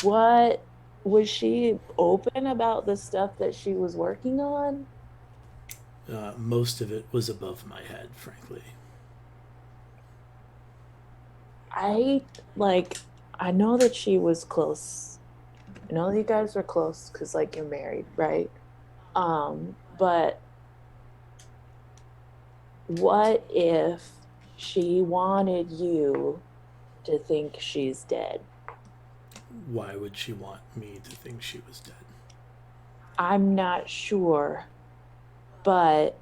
What was she open about the stuff that she was working on? Most of it was above my head, frankly. I know that she was close. I know that you guys were close because like you're married, right? But what if she wanted you to think she's dead? why would she want me to think she was dead? I'm not sure, but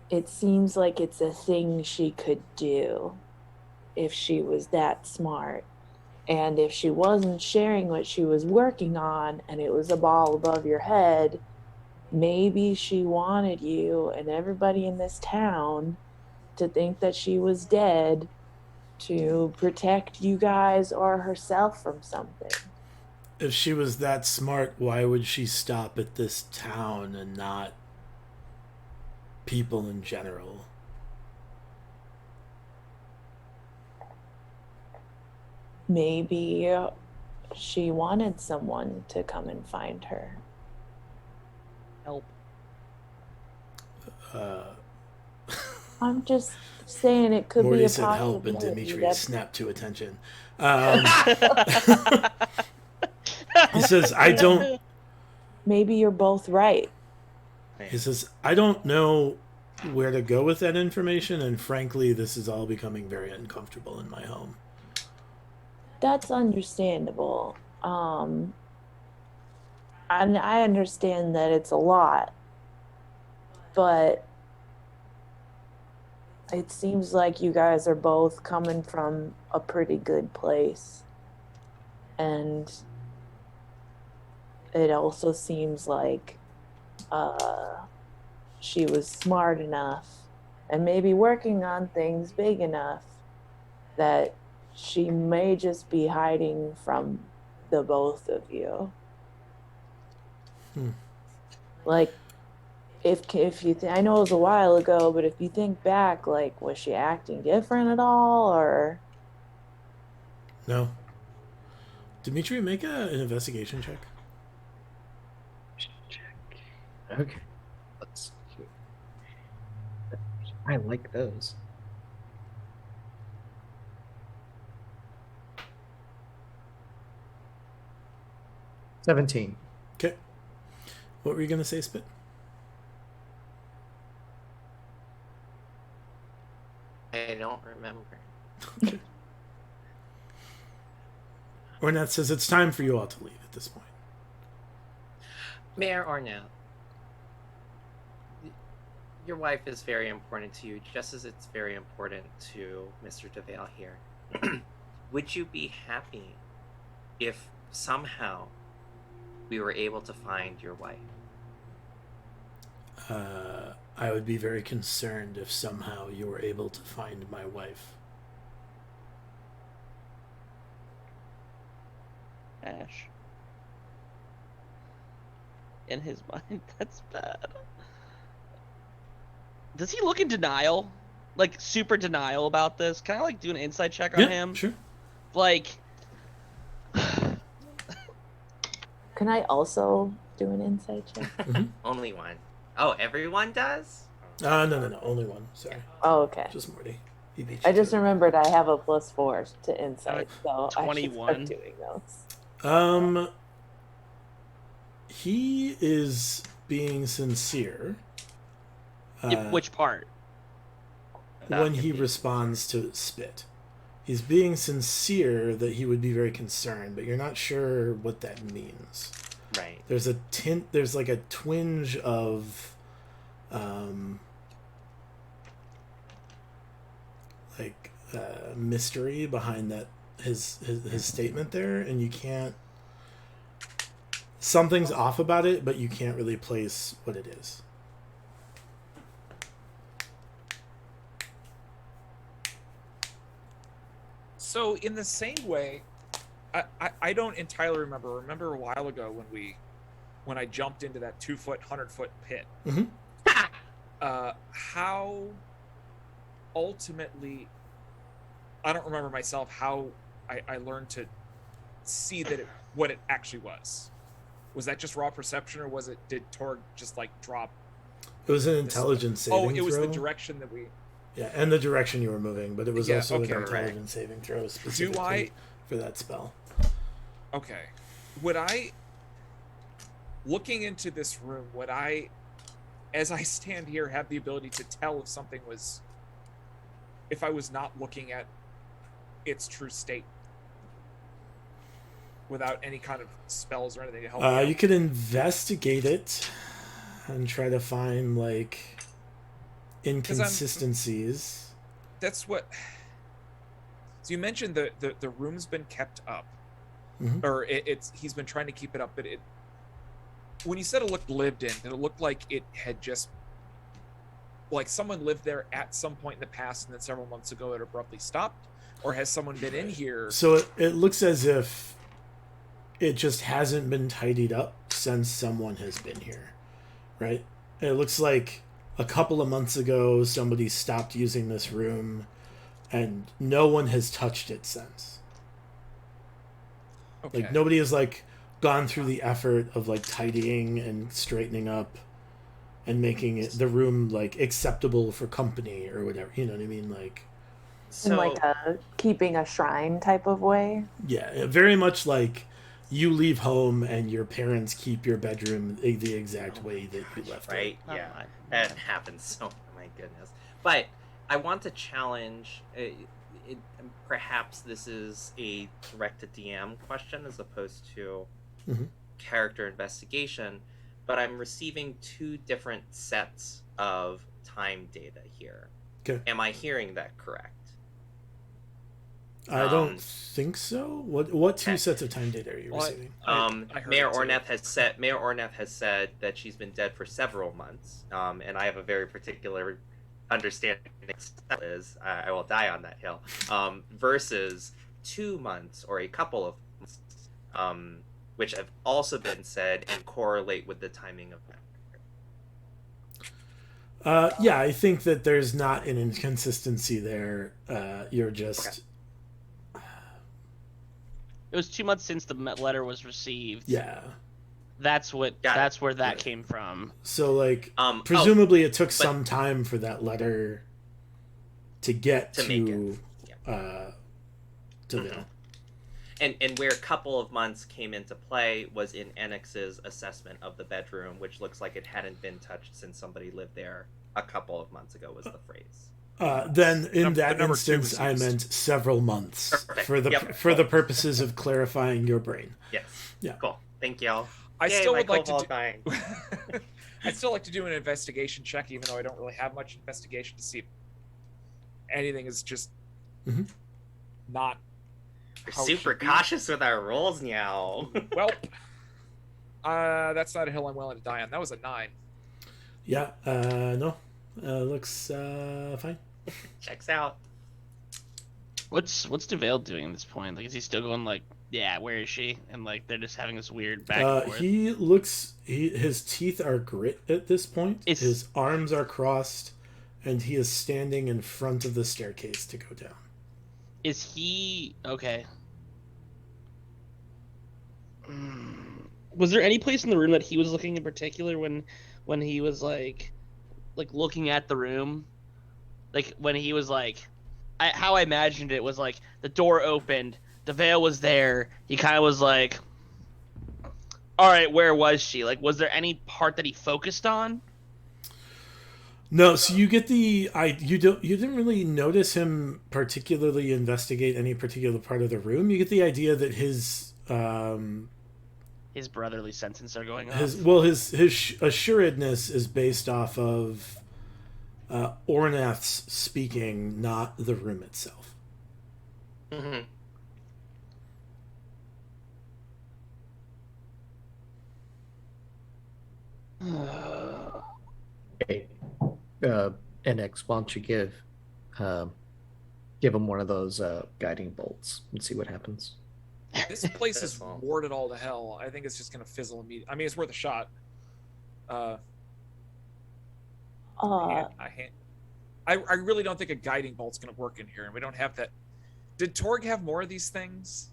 it seems like it's a thing she could do if she was that smart. And if she wasn't sharing what she was working on and it was a ball above your head, maybe she wanted you and everybody in this town to think that she was dead to protect you guys or herself from something. If she was that smart, why would she stop at this town and not people in general? Maybe she wanted someone to come and find her. Help. I'm just saying it could Morty be a said help, and possibility. Dimitri That snapped to attention. He says, I don't. maybe you're both right. He says, I don't know where to go with that information, and frankly, this is all becoming very uncomfortable in my home. That's understandable. And I understand that it's a lot, but it seems like you guys are both coming from a pretty good place. And it also seems like she was smart enough and maybe working on things big enough that she may just be hiding from the both of you. Like, if you I know it was a while ago, but if you think back, like, was she acting different at all, or? No. Dimitri, make an investigation check. Okay. Let's see. I like those. $17. Okay. What were you going to say, Spit? I don't remember. Ornath says it's time for you all to leave at this point. Mayor Ornath, your wife is very important to you, just as it's very important to Mr. DeVale here. Would you be happy if somehow we were able to find your wife? I would be very concerned if somehow you were able to find my wife. Ash. In his mind, that's bad. Does he look in denial? Like, super denial about this? Can I, like, do an insight check on him? Sure. Like... Can I also do an insight check? Only one. Oh, everyone does? No. Only one. Sorry. Oh, okay. Just Morty. He beat you I just to it. remembered I have a +4 to insight, so I should 21. start doing those. He is being sincere. Which part? When he responds to Spit. He's being sincere that he would be very concerned, but you're not sure what that means. Right. There's like a twinge of mystery behind that his statement there, and you can't, something's off about it, but you can't really place what it is. So in the same way, I don't entirely remember. Remember a while ago when I jumped into that 2-foot, 100-foot pit. Mhm. How ultimately, I don't remember myself how I learned to see that what it actually was. Was that just raw perception, or did Torg just like drop? It was an intelligence saving throw. Oh, it was the direction that we. Yeah, and the direction you were moving, but it was also okay, an right. intelligence saving throw specifically for that spell. Okay. Would I, looking into this room, as I stand here, have the ability to tell if I was not looking at its true state? without any kind of spells or anything to help You me could investigate it and try to find like inconsistencies. That's what. So you mentioned the room's been kept up, Mhm. or he's been trying to keep it up, but when you said it looked lived in, did it look like it had just like someone lived there at some point in the past and then several months ago it abruptly stopped, or has someone been in here? So it looks as if it just hasn't been tidied up since someone has been here, right? It looks like a couple of months ago somebody stopped using this room and no one has touched it since. Okay. Like nobody has like gone through the effort of like tidying and straightening up and making it the room like acceptable for company or whatever, you know what I mean? Like So In like a keeping a shrine type of way. yeah, very much like you leave home and your parents keep your bedroom the exact way that you left right, Oh yeah, my. that happens. So my goodness. But I want to challenge. Perhaps this is a direct to DM question as opposed to Mhm. character investigation. But I'm receiving two different sets of time data here. Okay. Am I hearing that correct? I don't think so. What two okay. sets of time data are you Well, receiving? I heard Mayor it too. Ornath has said that she's been dead for several months, and I have a very particular understanding that is I will die on that hill. Versus 2 months or a couple of months, which have also been said and correlate with the timing of that. Yeah, I think that there's not an inconsistency there. You're just It was 2 months since the letter was received. yeah. That's what. Got it. That's where that Right. came from. So like Oh, presumably it took some time for that letter to get To to make it. Yeah. To Mhm. Vale. And where a couple of months came into play was in Ennix's assessment of the bedroom, which looks like it hadn't been touched since somebody lived there a couple of months ago, was the phrase. Then in Number- that number two instance, was I used. meant several months Perfect. for the Yep. for the purposes of clarifying your brain. Yes. Yeah. Cool. Thank y'all. I Yay, still my would like to cobalt do. dying. I'd still like to do an investigation check, even though I don't really have much investigation to see if anything is just Mhm. not. We're how it super should be. cautious with our rolls now. Well, that's not a hill I'm willing to die on. That was a 9. Yeah. No. Looks fine. Checks out. What's DeVale doing at this point? Like, is he still going like, yeah, where is she? And like, they're just having this weird back and forth. He looks. His teeth are grit at this point. It's- His arms are crossed, and he is standing in front of the staircase to go down. Is he okay? Was there any place in the room that he was looking in particular when he was like looking at the room, like when he was like, how I imagined it was like the door opened, the veil was there, he kind of was like, all right, where was she? Like, was there any part that he focused on? No, so you get you didn't really notice him particularly investigate any particular part of the room. You get the idea that his brotherly sentences are going off. his assuredness is based off of Ornath's speaking, not the room itself. Mm-hmm. Hey, NX, why don't you give him one of those guiding bolts and see what happens? This place is Fizzle. warded all to hell. I think it's just gonna fizzle immediately. I mean, it's worth a shot. I really don't think a guiding bolt's gonna work in here, and we don't have that. Did Torg have more of these things?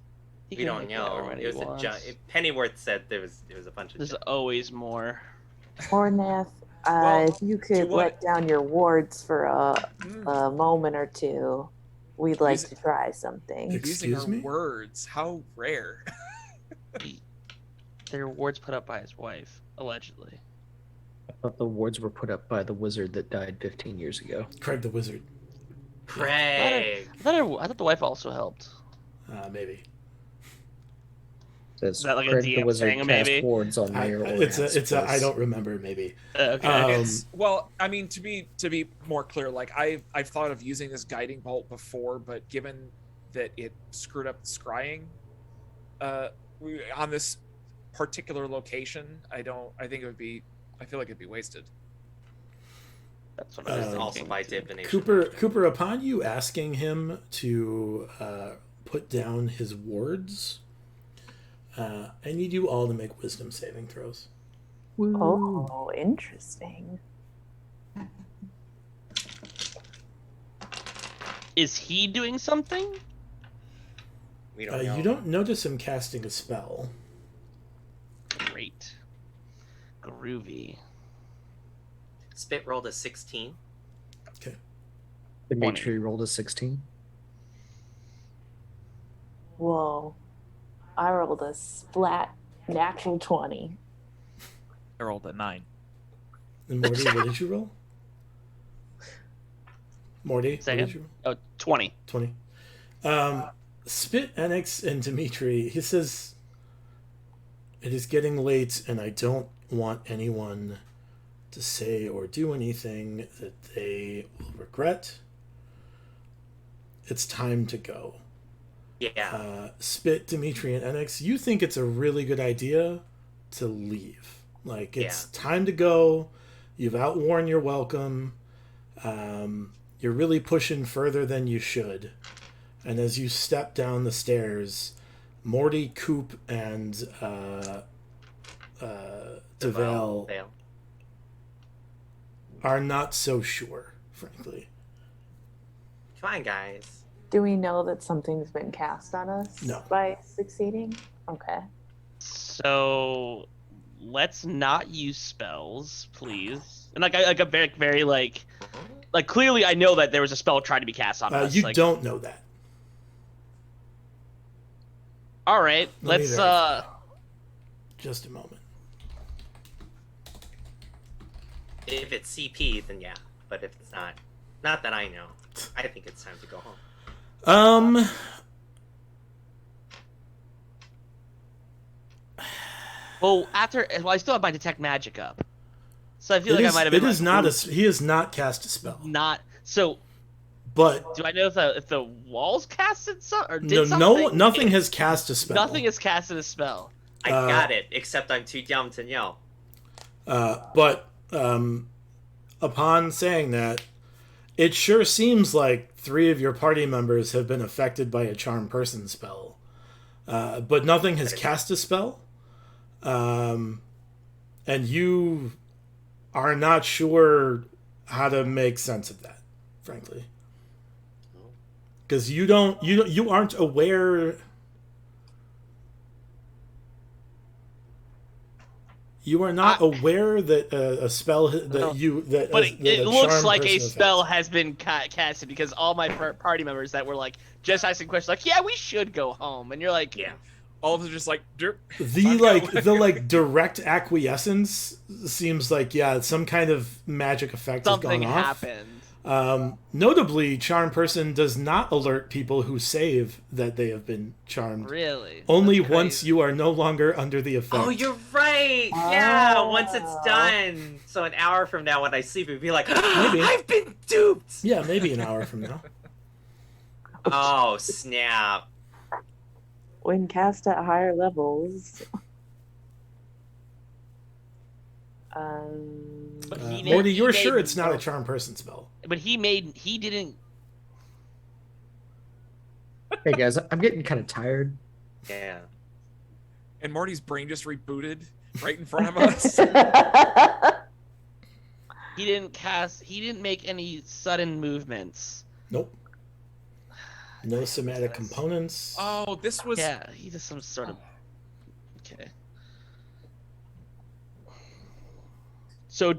He We can don't make know. however many It was he a wants. Pennyworth said there was a bunch of. There's always more. Ornath, Well, if you do could you want- let down your wards for Mm, a moment or two, we'd like Is it- to try something. Excuse using our me? words. How rare. Their rewards put up by his wife, allegedly. I thought the wards were put up by the wizard that died 15 years ago. Craig the Wizard, Craig. I thought the wife also helped. maybe. Does Is that like a Craig the DM Wizard thing, cast maybe? wards on me? Or I don't remember. Maybe. Okay. It's well, I mean, to be more clear, like I've thought of using this guiding bolt before, but given that it screwed up the scrying on this particular location, I think I feel like it'd be wasted. That's what I was thinking. Also by divination. Cooper, upon you asking him to put down his wards, I need you all to make wisdom saving throws. Oh, interesting. Is he doing something? We don't know. You don't notice him casting a spell. Great. Groovy. Spit rolled a 16. Okay. Dimitri rolled a 16. Whoa. I rolled a splat natural 20. I rolled a 9. And Morty, what did you roll? Morty, what Second. did you roll? Oh, 20. 20. Spit, Enix, and Dimitri, he says, it is getting late and I don't want anyone to say or do anything that they will regret. It's time to go. Yeah. Spit, Dimitri, and Enix, you think it's a really good idea to leave. Like, it's time to go. You've outworn your welcome. You're really pushing further than you should. And as you step down the stairs, Morty, Coop, and DeVale are not so sure, frankly. Come on, guys. Do we know that something's been cast on us No. by succeeding? Okay. So let's not use spells, please. And like a very like clearly I know that there was a spell trying to be cast on us. You like, don't know that. all right, Let me let's verify. Just a moment. If it's CP, then yeah. But if it's not that I know, I think it's time to go home. well I still have my detect magic up. So I feel like I might have been It is not he has not cast a spell. not so But do I know if the walls casted or did something? no, nothing has cast a spell. Nothing has casted a spell. I got it, except I'm too dumb to know. But upon saying that, it sure seems like 3 of your party members have been affected by a charm person spell. But nothing has cast a spell. And you are not sure how to make sense of that, frankly. Because you aren't aware. You are not aware that a spell But it looks like a spell has been casted because all my party members that were like just asking questions like, yeah, we should go home, and you're like, Yeah. All of them just like the direct acquiescence seems like some kind of magic effect something has gone off. happened. Notably, charm person does not alert people who save that they have been charmed. Really? Only That's once crazy. you are no longer under the effect. Oh, you're right. Yeah, once it's done. So an hour from now, when I sleep, it'd be like, Maybe. I've been duped. Yeah, maybe an hour from now. Oh snap! When cast at higher levels. But he Morty, he you're made sure it's not a himself- charm person spell? But he didn't. Hey guys, I'm getting kind of tired. Yeah. and Morty's brain just rebooted right in front of us. He didn't make any sudden movements. Nope. No somatic components. Oh, this was Yeah, he does some sort of. Okay. So,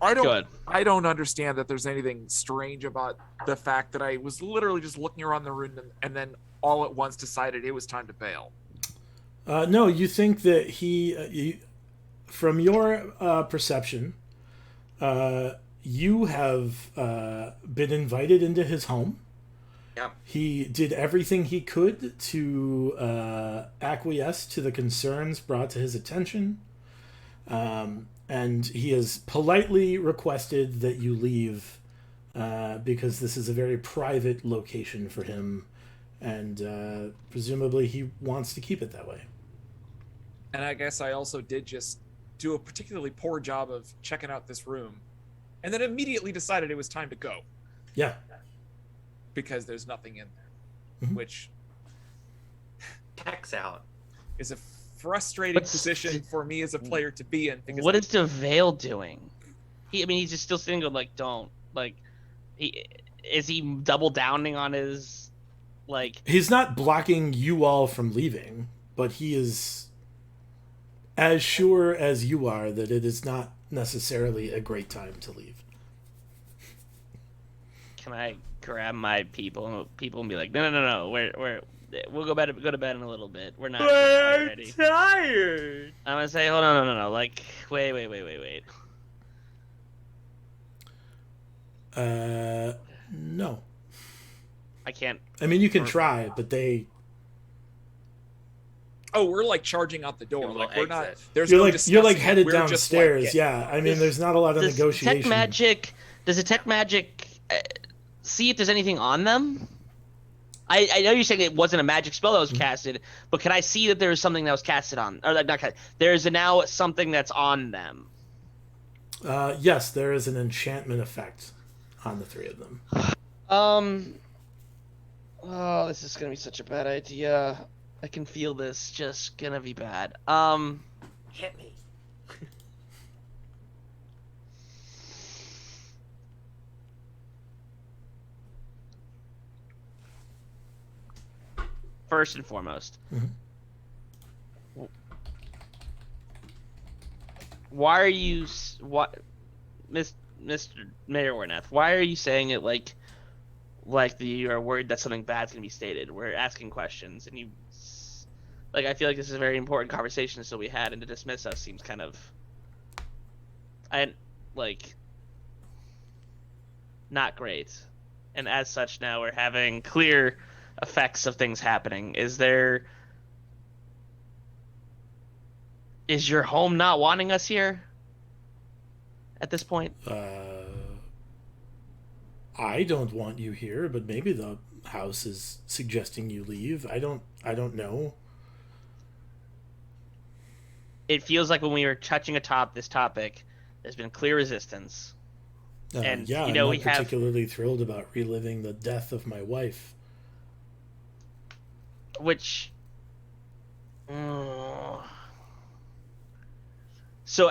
I don't Good. I don't understand that there's anything strange about the fact that I was literally just looking around the room and then all at once decided it was time to bail. No, you think that from your perception, you have been invited into his home, Yep. He did everything he could to acquiesce to the concerns brought to his attention. And he has politely requested that you leave because this is a very private location for him. And presumably he wants to keep it that way. And I guess I also did just do a particularly poor job of checking out this room, and then immediately decided it was time to go Yeah. because there's nothing in there, Mhm. which Checks out. is a frustrating What's- position for me as a player to be in. Because What is DeVale doing? He's just still sitting there like, don't. Like, is he double downing on his, like... He's not blocking you all from leaving, but he is as sure as you are that it is not necessarily a great time to leave. Can I grab my people and be like, no, we'll go to bed in a little bit. We're not ready. Tired. I'm gonna say, hold on, no, like, wait. No. I can't. I mean, you can try, but we're like charging out the door. Yeah, we'll Like we're not. exit. There's you're no like discussing it. headed We're just, like, downstairs. getting- Yeah, I mean, there's not a lot of negotiation. Does the tech magic see if there's anything on them? I know you're saying it wasn't a magic spell that was casted, but can I see that there's something that was casted on, or not casted? There's now something that's on them. Yes, there is an enchantment effect on the three of them. Oh, this is gonna be such a bad idea. I can feel this just gonna be bad. Hit me. First and foremost, why are you, Mr. Mayor Ornath? Why are you saying it like you are worried that something bad's gonna be stated? We're asking questions, and you, like, I feel like this is a very important conversation still we had, and to dismiss us seems kind of, not great. And as such, now we're having clear effects of things happening. Is your home not wanting us here at this point? I don't want you here, but maybe the house is suggesting you leave. I don't know. It feels like when we were touching atop this topic, there's been clear resistance. And, yeah, you know, I'm we not have- particularly thrilled about reliving the death of my wife. Which, so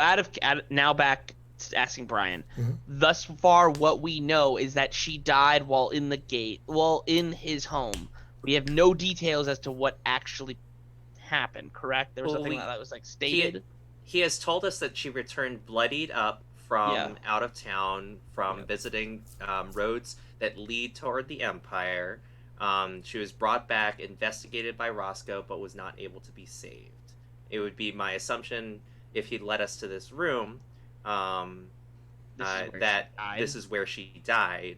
now back to asking Brian. Mhm. Thus far, what we know is that she died while in in his home. We have no details as to what actually happened. Correct? There was Well, something that was like stated. He has told us that she returned bloodied up from Yeah. out of town, from Yeah. visiting roads that lead toward the Empire. She was brought back, investigated by Roscoe, but was not able to be saved. It would be my assumption, if he'd led us to this room, This is where she that died. this is where she died.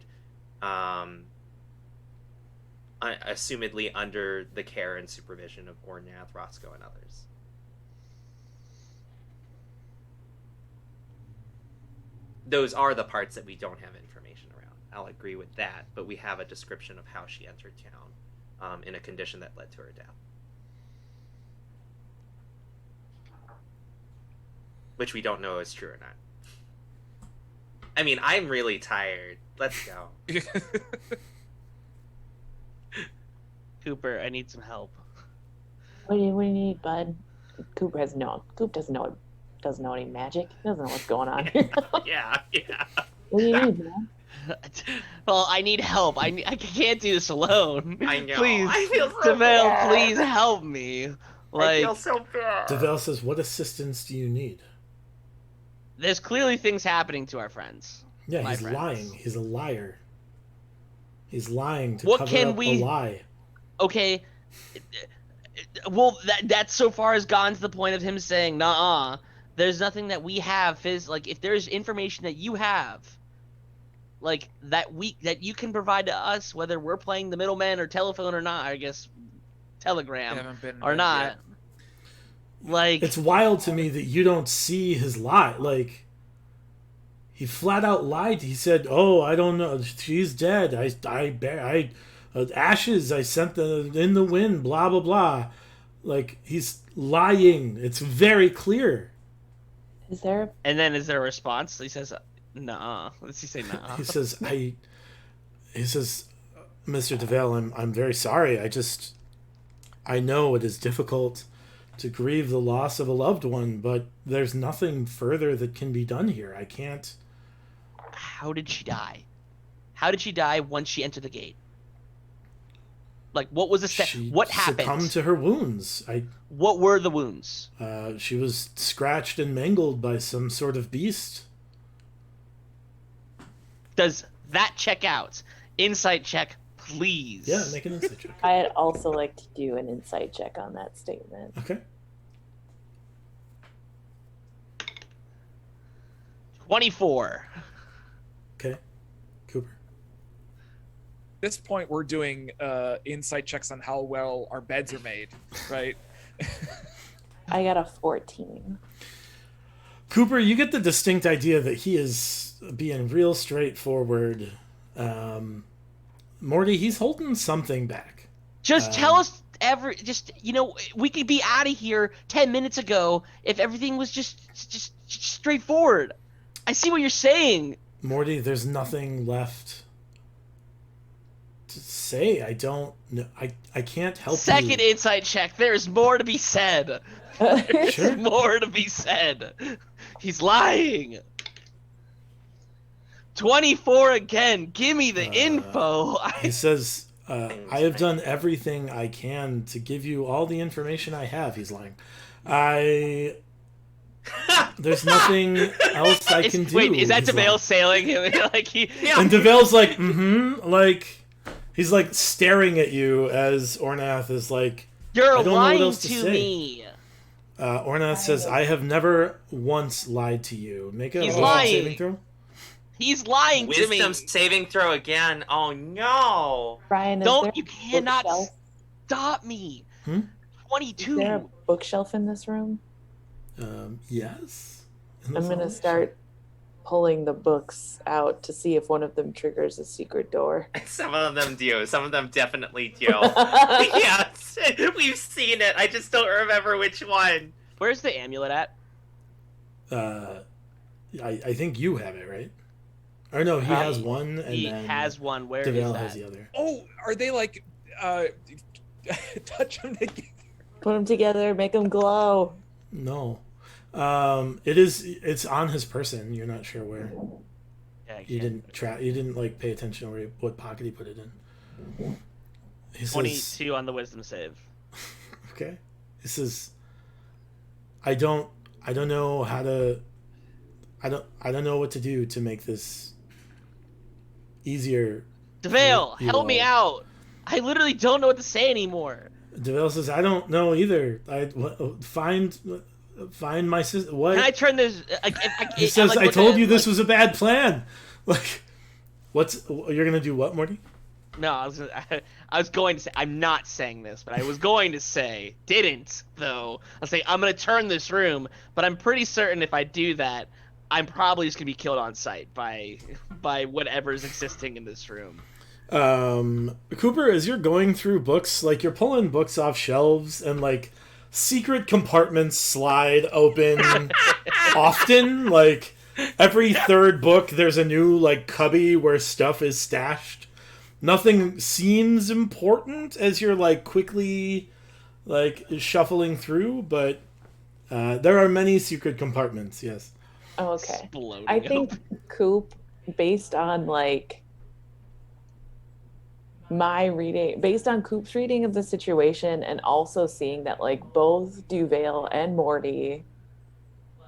Assumedly under the care and supervision of Ornath, Roscoe, and others. Those are the parts that we don't have information around. I'll agree with that, but we have a description of how she entered town in a condition that led to her death. Which we don't know is true or not. I mean, I'm really tired. Let's go. Cooper, I need some help. What do you need, bud? Coop doesn't know any magic. He doesn't know what's going on here. Yeah. What do you need, man? Well, I need help. I can't do this alone. I know. Please, I feel so DeVale, bad. please help me. I Like, feel so bad. DeVale says, "What assistance do you need?" there's clearly things happening to our friends. Yeah, My he's friends. lying. He's a liar. He's lying to What cover can up we- a lie. Okay. Well, that so far has gone to the point of him saying, "Nah, there's nothing that we have." Like, if there's information that you have like that you can provide to us, whether we're playing the middleman or telephone or not. I guess telegram Haven't been or invented not. yet. Like It's wild to me that you don't see his lie. Like, he flat out lied. He said, "Oh, I don't know. She's dead. Ashes. I sent them in the wind. Blah blah blah." Like, he's lying. It's very clear. Is there and then is there a response? He says, "Nah." Does he say nah? He says, He says, "Mr. DeVale, I'm very sorry. I know it is difficult to grieve the loss of a loved one, but there's nothing further that can be done here. I can't." How did she die? How did she die once she entered the gate? Like, what was the She what happened? succumbed to her wounds. What were the wounds? She was scratched and mangled by some sort of beast. Does that check out? Insight check, please. Yeah, make an insight check. I'd also like to do an insight check on that statement. Okay. 24. Okay. Cooper. At this point, we're doing insight checks on how well our beds are made, right? I got a 14. Cooper, you get the distinct idea that he is being real straightforward. Morty, he's holding something back. Just tell us we could be out of here 10 minutes ago if everything was just straightforward. I see what you're saying. Morty, there's nothing left to say. I don't know. I can't help Second you. insight check. There's more to be said. There's Sure. more to be said. He's lying. 24 again. Give me the info. He says, I have done everything I can to give you all the information I have. He's lying. There's nothing else I can do. Wait, is that He's lying. DeVale sailing him? Like he? And DeVale's like, like, he's like staring at you as Ornath is like, You're I don't know what lying else to to say. me. Ornath says, I have never once lied to you. Make a He's wisdom lying. saving throw. He's lying to me. Wisdom saving throw again. Oh no. Brian, You cannot bookshelf? stop me. Hmm? Is 22. there a bookshelf in this room? Yes. I'm going to start pulling the books out to see if one of them triggers a secret door. Some of them do. Some of them definitely do. Yes, we've seen it. I just don't remember which one. Where's the amulet at? I think you have it, right? Or no, he has one, and He then has one. Where is DeVale that? has the other. Oh, are they like touch them together? Put them together, make them glow. No. It's on his person. You're not sure where. Yeah, I You can't- didn't like pay attention to what pocket he put it in. He says, 22 on the wisdom save. okay. He says, I don't know how to I don't know what to do to make this easier. DeVale, You help me all. out. I literally don't know what to say anymore. DeVale says, I don't know either. Find my sister. What? Can I turn this? He says, I told you this was a bad plan. Like, you're gonna do what, Morty? No, I was going to say, I'm not saying this, but I was going to say, didn't, though. I'll say, I'm going to turn this room, but I'm pretty certain if I do that, I'm probably just going to be killed on sight by whatever's existing in this room. Cooper, as you're going through books, like, you're pulling books off shelves, and, like, secret compartments slide open often. Like, every third book, there's a new, like, cubby where stuff is stashed. Nothing seems important as you're, like, quickly, like, shuffling through, but there are many secret compartments, yes. Oh, okay. Exploding I think open. Coop, based on like my reading, based on Coop's reading of the situation, and also seeing that like both DeVale and Morty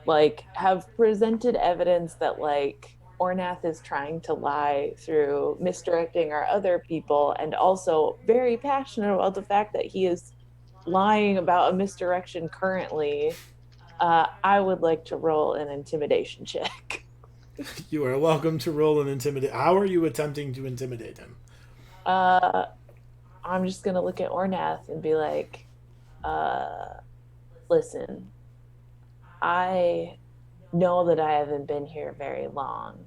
like have presented evidence that like Ornath is trying to lie through misdirecting our other people, and also very passionate about the fact that he is lying about a misdirection currently. I would like to roll an intimidation check. You are welcome to roll an intimidate. How are you attempting to intimidate him? I'm just gonna look at Ornath and be like, listen, I know that I haven't been here very long,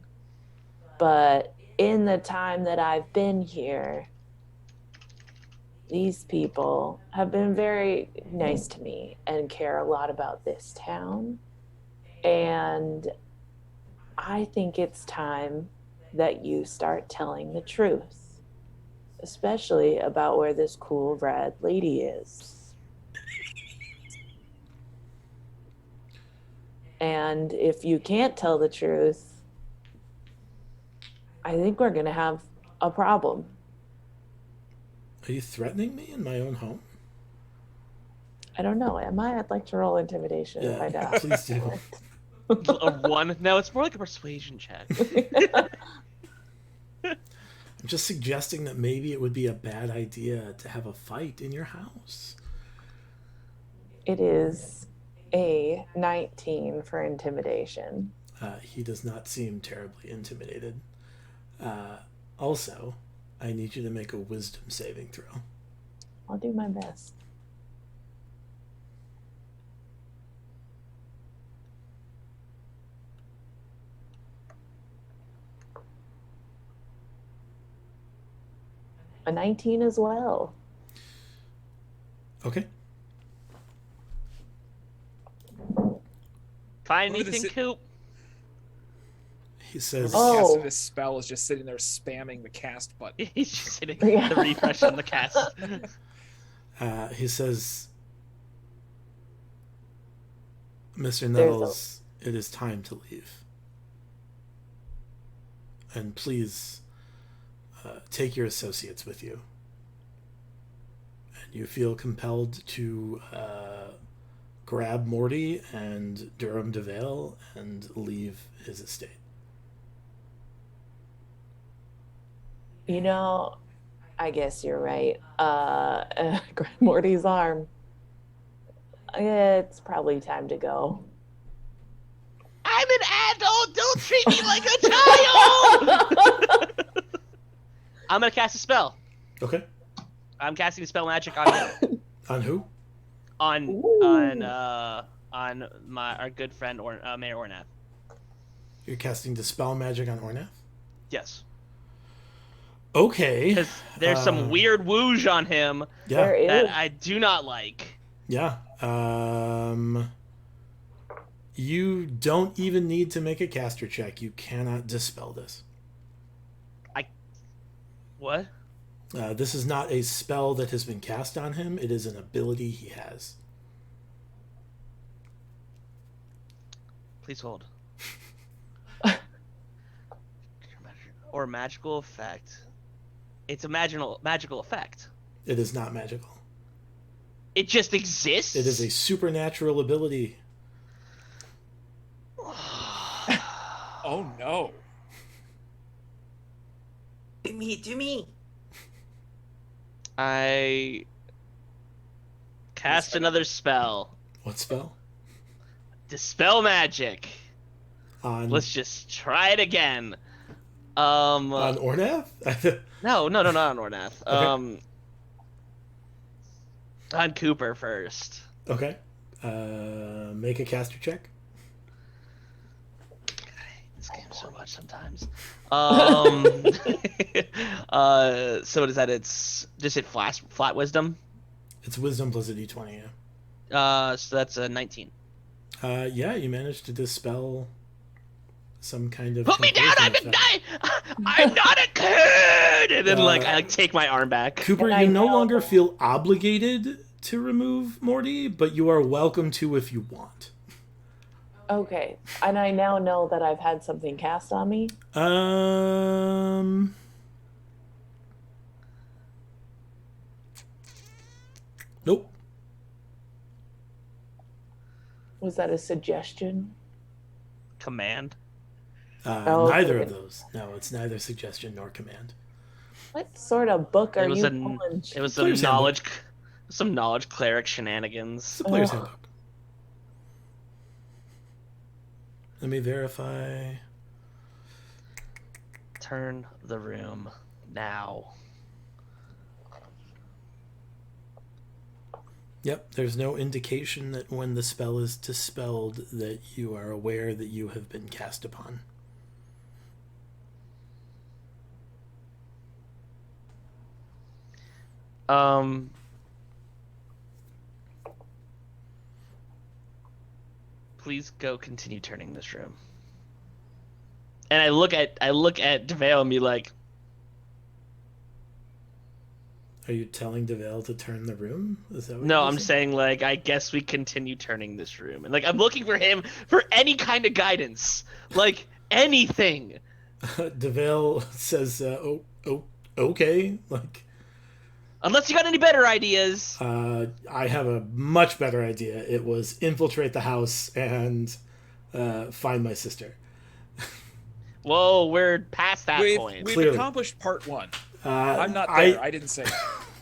but in the time that I've been here, these people have been very nice to me and care a lot about this town. And I think it's time that you start telling the truth, especially about where this cool red lady is. And if you can't tell the truth, I think we're going to have a problem. Are you threatening me in my own home? I don't know. Am I? I'd like to roll intimidation to find out. Please do. A 1? No, it's more like a persuasion check. I'm just suggesting that maybe it would be a bad idea to have a fight in your house. It is a 19 for intimidation. He does not seem terribly intimidated. Also, I need you to make a wisdom saving throw. I'll do my best. A 19 as well. Okay. Find Look at anything, this- Coop? He says, The Oh. cast of this spell is just sitting there spamming the cast button. He's just hitting Yeah. the refresh on the cast. he says, Mr. There's a- Nettles, it is time to leave. And please take your associates with you. And you feel compelled to grab Morty and Durham DeVale and leave his estate. You know, I guess you're right. Grab Morty's arm. It's probably time to go. I'm an adult! Don't treat me like a child! I'm gonna cast a spell. Okay. I'm casting spell magic on him. On who? on Ooh. our good friend Mayor Ornath. You're casting Dispel Magic on Ornath? Yes, Okay. because there's some weird whoosh on him Yeah. There is. that I do not like. Yeah. You don't even need to make a caster check. You cannot dispel this. What? This is not a spell that has been cast on him. It is an ability he has. Please hold. Or magical effect. It's a magical effect. It is not magical. It just exists. It is a supernatural ability. Oh no. Do me. I cast another spell. What spell? Dispel magic. On Let's just try it again. on Ornath? No, not on Ornath. Okay. On Cooper first. Okay. Make a caster check. This game so much sometimes. So what is that? It's just hit flat wisdom. It's wisdom plus a d20, yeah. So that's a 19. Yeah, you managed to dispel some kind of. Put me down! contagion effect. I'm not a kid! And then I take my arm back. Cooper, And I you no know- longer feel obligated to remove Morty, but you are welcome to if you want. Okay. And I now know that I've had something cast on me. Nope. Was that a suggestion? Command. Oh, Neither okay. of those. No, it's neither suggestion nor command. What sort of book are It was you a pulling? it was Player's some knowledge cleric shenanigans. It's a player's Ugh. handbook. Let me verify. turn the room now. Yep, there's no indication that when the spell is dispelled that you are aware that you have been cast upon. Please go continue turning this room. And I look at DeVale and be like, Are you telling DeVale to turn the room? Is that what no, you're I'm saying like I guess we continue turning this room. And like I'm looking for him for any kind of guidance. Like anything. DeVale says, okay. Like, Unless you got any better ideas. I have a much better idea. It was infiltrate the house and find my sister. Whoa, we're past that point. We've Clearly. accomplished part 1. I'm not there. I didn't say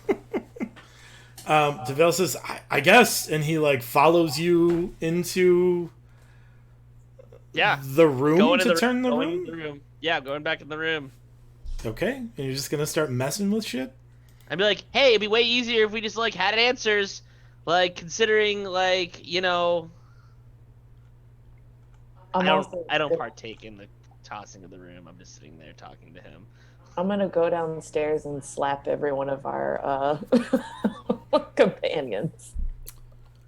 that. DeVale says, I guess, and he like follows you into Yeah. the room Going to turn the going in room? the room. Yeah, going back in the room. Okay, and you're just gonna start messing with shit? I'd be like, hey, it'd be way easier if we just like had answers. Like considering like, you know, I don't partake in the tossing of the room. I'm just sitting there talking to him. I'm gonna go downstairs and slap every one of our companions.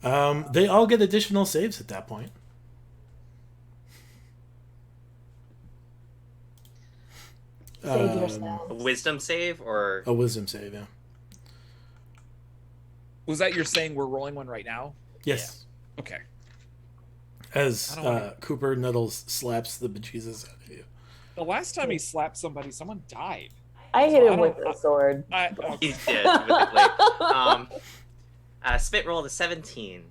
They all get additional saves at that point. Save yourself. Wisdom save or A wisdom save, yeah. Was that you're saying we're rolling one right now? Yes. Okay. As I don't wanna- Cooper Nuddles slaps the bejesus out of you. The last time he slapped somebody, someone died. I hit So I him with don't- a sword. he did with the blade. Spit rolled a 17.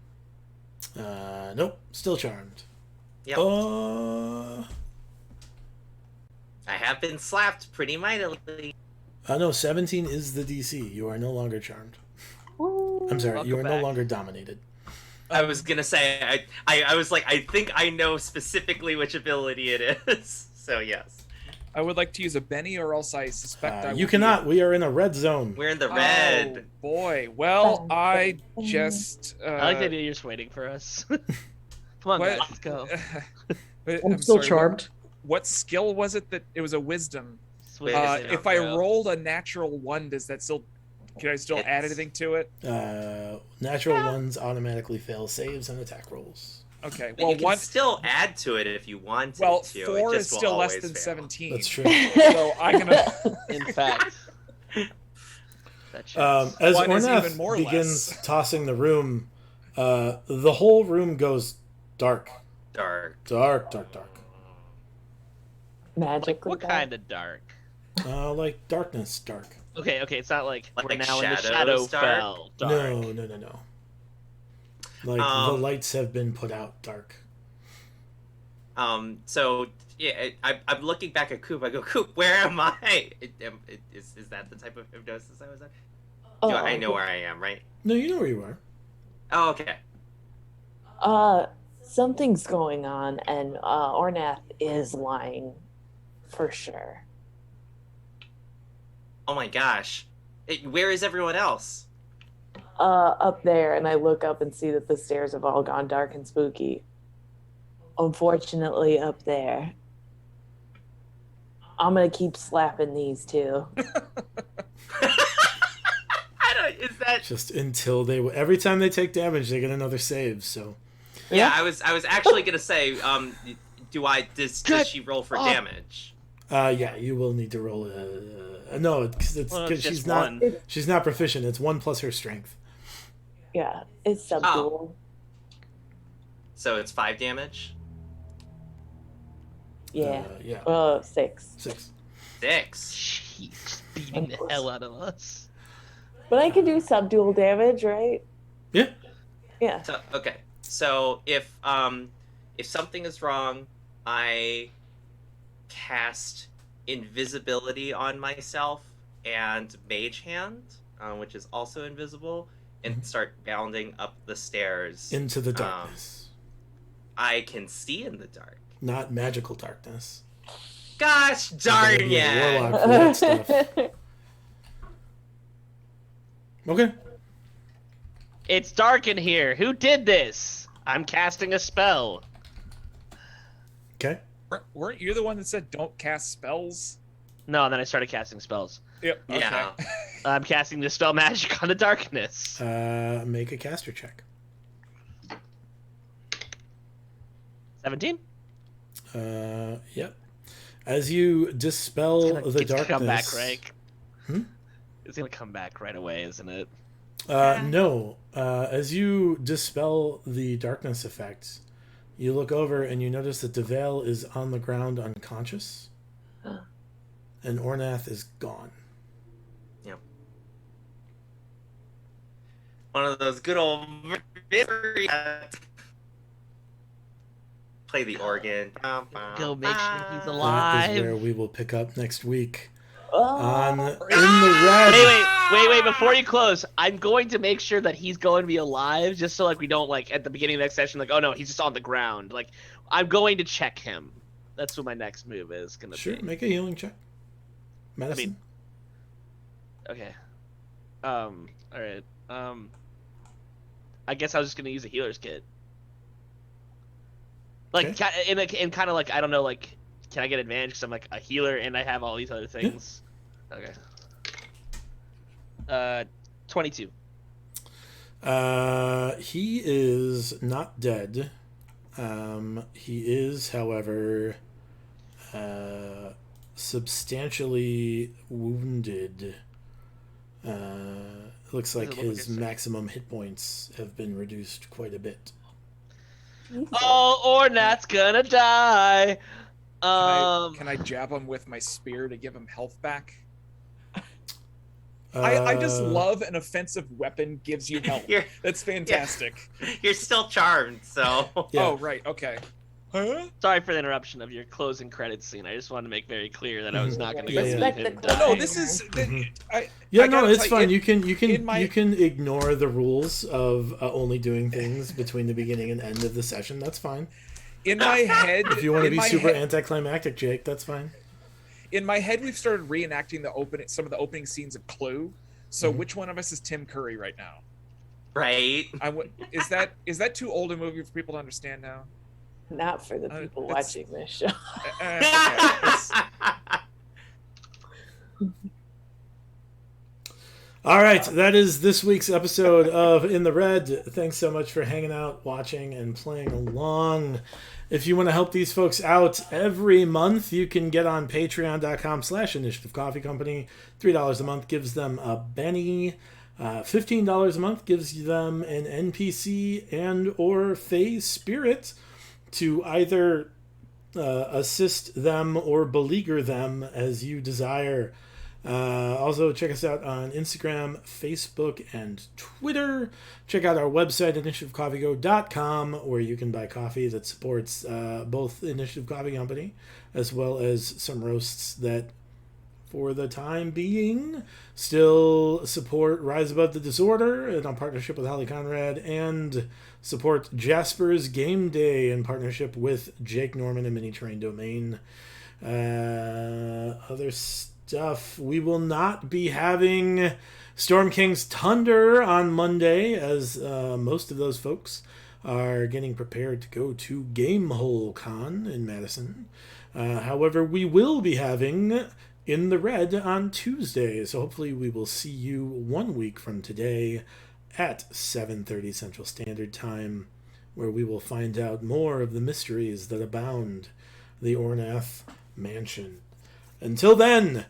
Nope, still charmed. Yep. I have been slapped pretty mightily. No, 17 is the DC. You are no longer charmed. I'm sorry, you are Welcome no back. longer dominated. I was gonna say I was like I think I know specifically which ability it is. So yes, I would like to use a Benny, or else I suspect I will You be- cannot. We are in a red zone. we're in the Oh, red. boy. Well, I just. I like the idea you're just waiting for us. Come on, what- guys, let's go. I'm still sorry, charmed. What skill was it that it was a wisdom? Wait, Uh, is it if not I real? rolled a natural 1, does that still? Can I still add It's- anything to it? Natural ones automatically fail saves and attack rolls. Okay. But Well, you can one. still add to it if you wanted Well, to. 4 it is just will still less always than fail. 17. That's true. So I'm gonna. In fact. That checks. As One is Ornath even more begins less. tossing the room, the whole room goes dark. Dark. Dark, dark, dark. Magically. What dark. kind of dark? Like darkness, dark. Okay, it's not like we're Like now in the shadows Shadowfell dark. No. Like the lights have been put out dark. So yeah, I'm looking back at Coop. I go, Coop, where am I? Is that the type of hypnosis I was at? I know where I am, right? No, you know where you are. Oh, okay. Something's going on, and Ornath is lying for sure. Oh my gosh. Where is everyone else? Up there, and I look up and see that the stairs have all gone dark and spooky. Unfortunately, up there. I'm gonna keep slapping these two. Is that? Just until they every time they take damage, they get another save. So Yeah, I was actually gonna say, does she roll for damage? yeah, you will need to roll no, it's Well, because it's just she's not one. she's not proficient. It's 1 plus her strength. Yeah, it's subdual. So it's 5 damage. Yeah. Yeah. 6. 6. 6. She's just beating the hell out of us. But I can do subdual damage, right? Yeah. Yeah. So okay. So if something is wrong, I cast invisibility on myself and Mage Hand, which is also invisible, and start bounding up the stairs. Into the darkness. I can see in the dark. Not magical darkness. Gosh darn it! Warlock for that stuff. Okay. It's dark in here. Who did this? I'm casting a spell. Okay. Weren't you the one that said don't cast spells? No, and then I started casting spells. Yep. Okay. Yeah. I'm casting the spell magic on the darkness. Make a caster check. 17? Yep. As you dispel the It's darkness. gonna come back, right? Hmm? It's gonna come back right away, isn't it? No. As you dispel the darkness effect, you look over and you notice that Devale is on the ground unconscious. And Ornath is gone. Yep. One of those good old victory. Play the organ. Go make sure he's That is alive. where we will pick up next week Oh, on In the Red. Wait, before you close, I'm going to make sure that he's going to be alive, just so like we don't like at the beginning of the next session, like, oh no, he's just on the ground. Like, I'm going to check him. That's what my next move is gonna Sure, be. make a healing check. Medicine. Okay. All right. I guess I was just gonna use a healer's kit. Like, Okay. in kind of like, I don't know, like, can I get advantage because I'm like a healer and I have all these other things? Okay. 22. He is not dead. He is, however, substantially wounded. Looks like Does it look his like it's- maximum hit points have been reduced quite a bit. Oh, Ornath's gonna die. Can I jab him with my spear to give him health back? I just love an offensive weapon gives you health. You're, That's fantastic. you're still charmed, so. Yeah. Oh, right. Okay. Huh? Sorry for the interruption of your closing credits scene. I just wanted to make very clear that I was not going to go Respect leave him the die. No, this is. Mhm. I Yeah, gotta no, it's tell fine. you, You can in my- you can ignore the rules of only doing things between the beginning and end of the session. That's fine. In my head, If you want to in be my super head- anticlimactic, Jake, that's fine. in my head, we've started reenacting some of the opening scenes of Clue. So, Mhm. which one of us is Tim Curry right now? Right? Is that too old a movie for people to understand now? not for the people that's- watching this show. Okay, it's- All right, that is this week's episode of In the Red. Thanks so much for hanging out, watching, and playing along. If you want to help these folks out every month, you can get on patreon.com/Initiative Coffee Company. $3 a month gives them a Benny. $15 a month gives them an NPC and or Fey Spirit to either assist them or beleaguer them as you desire. Also, check us out on Instagram, Facebook, and Twitter. Check out our website, initiativecoffeego.com, where you can buy coffee that supports both Initiative Coffee Company as well as some roasts that, for the time being, still support Rise Above the Disorder in our partnership with Holly Conrad, and support Jasper's Game Day in partnership with Jake Norman and Mini Terrain Domain. Other stuff. We will not be having Storm King's Thunder on Monday, as most of those folks are getting prepared to go to Gamehole Con in Madison. However, we will be having In the Red on Tuesday, so hopefully we will see you 1 week from today at 7:30 Central Standard Time, where we will find out more of the mysteries that abound the Ornath Mansion. Until then,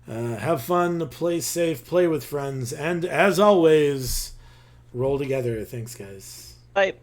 have fun, play safe, play with friends, and as always, roll together. Thanks, guys. Bye.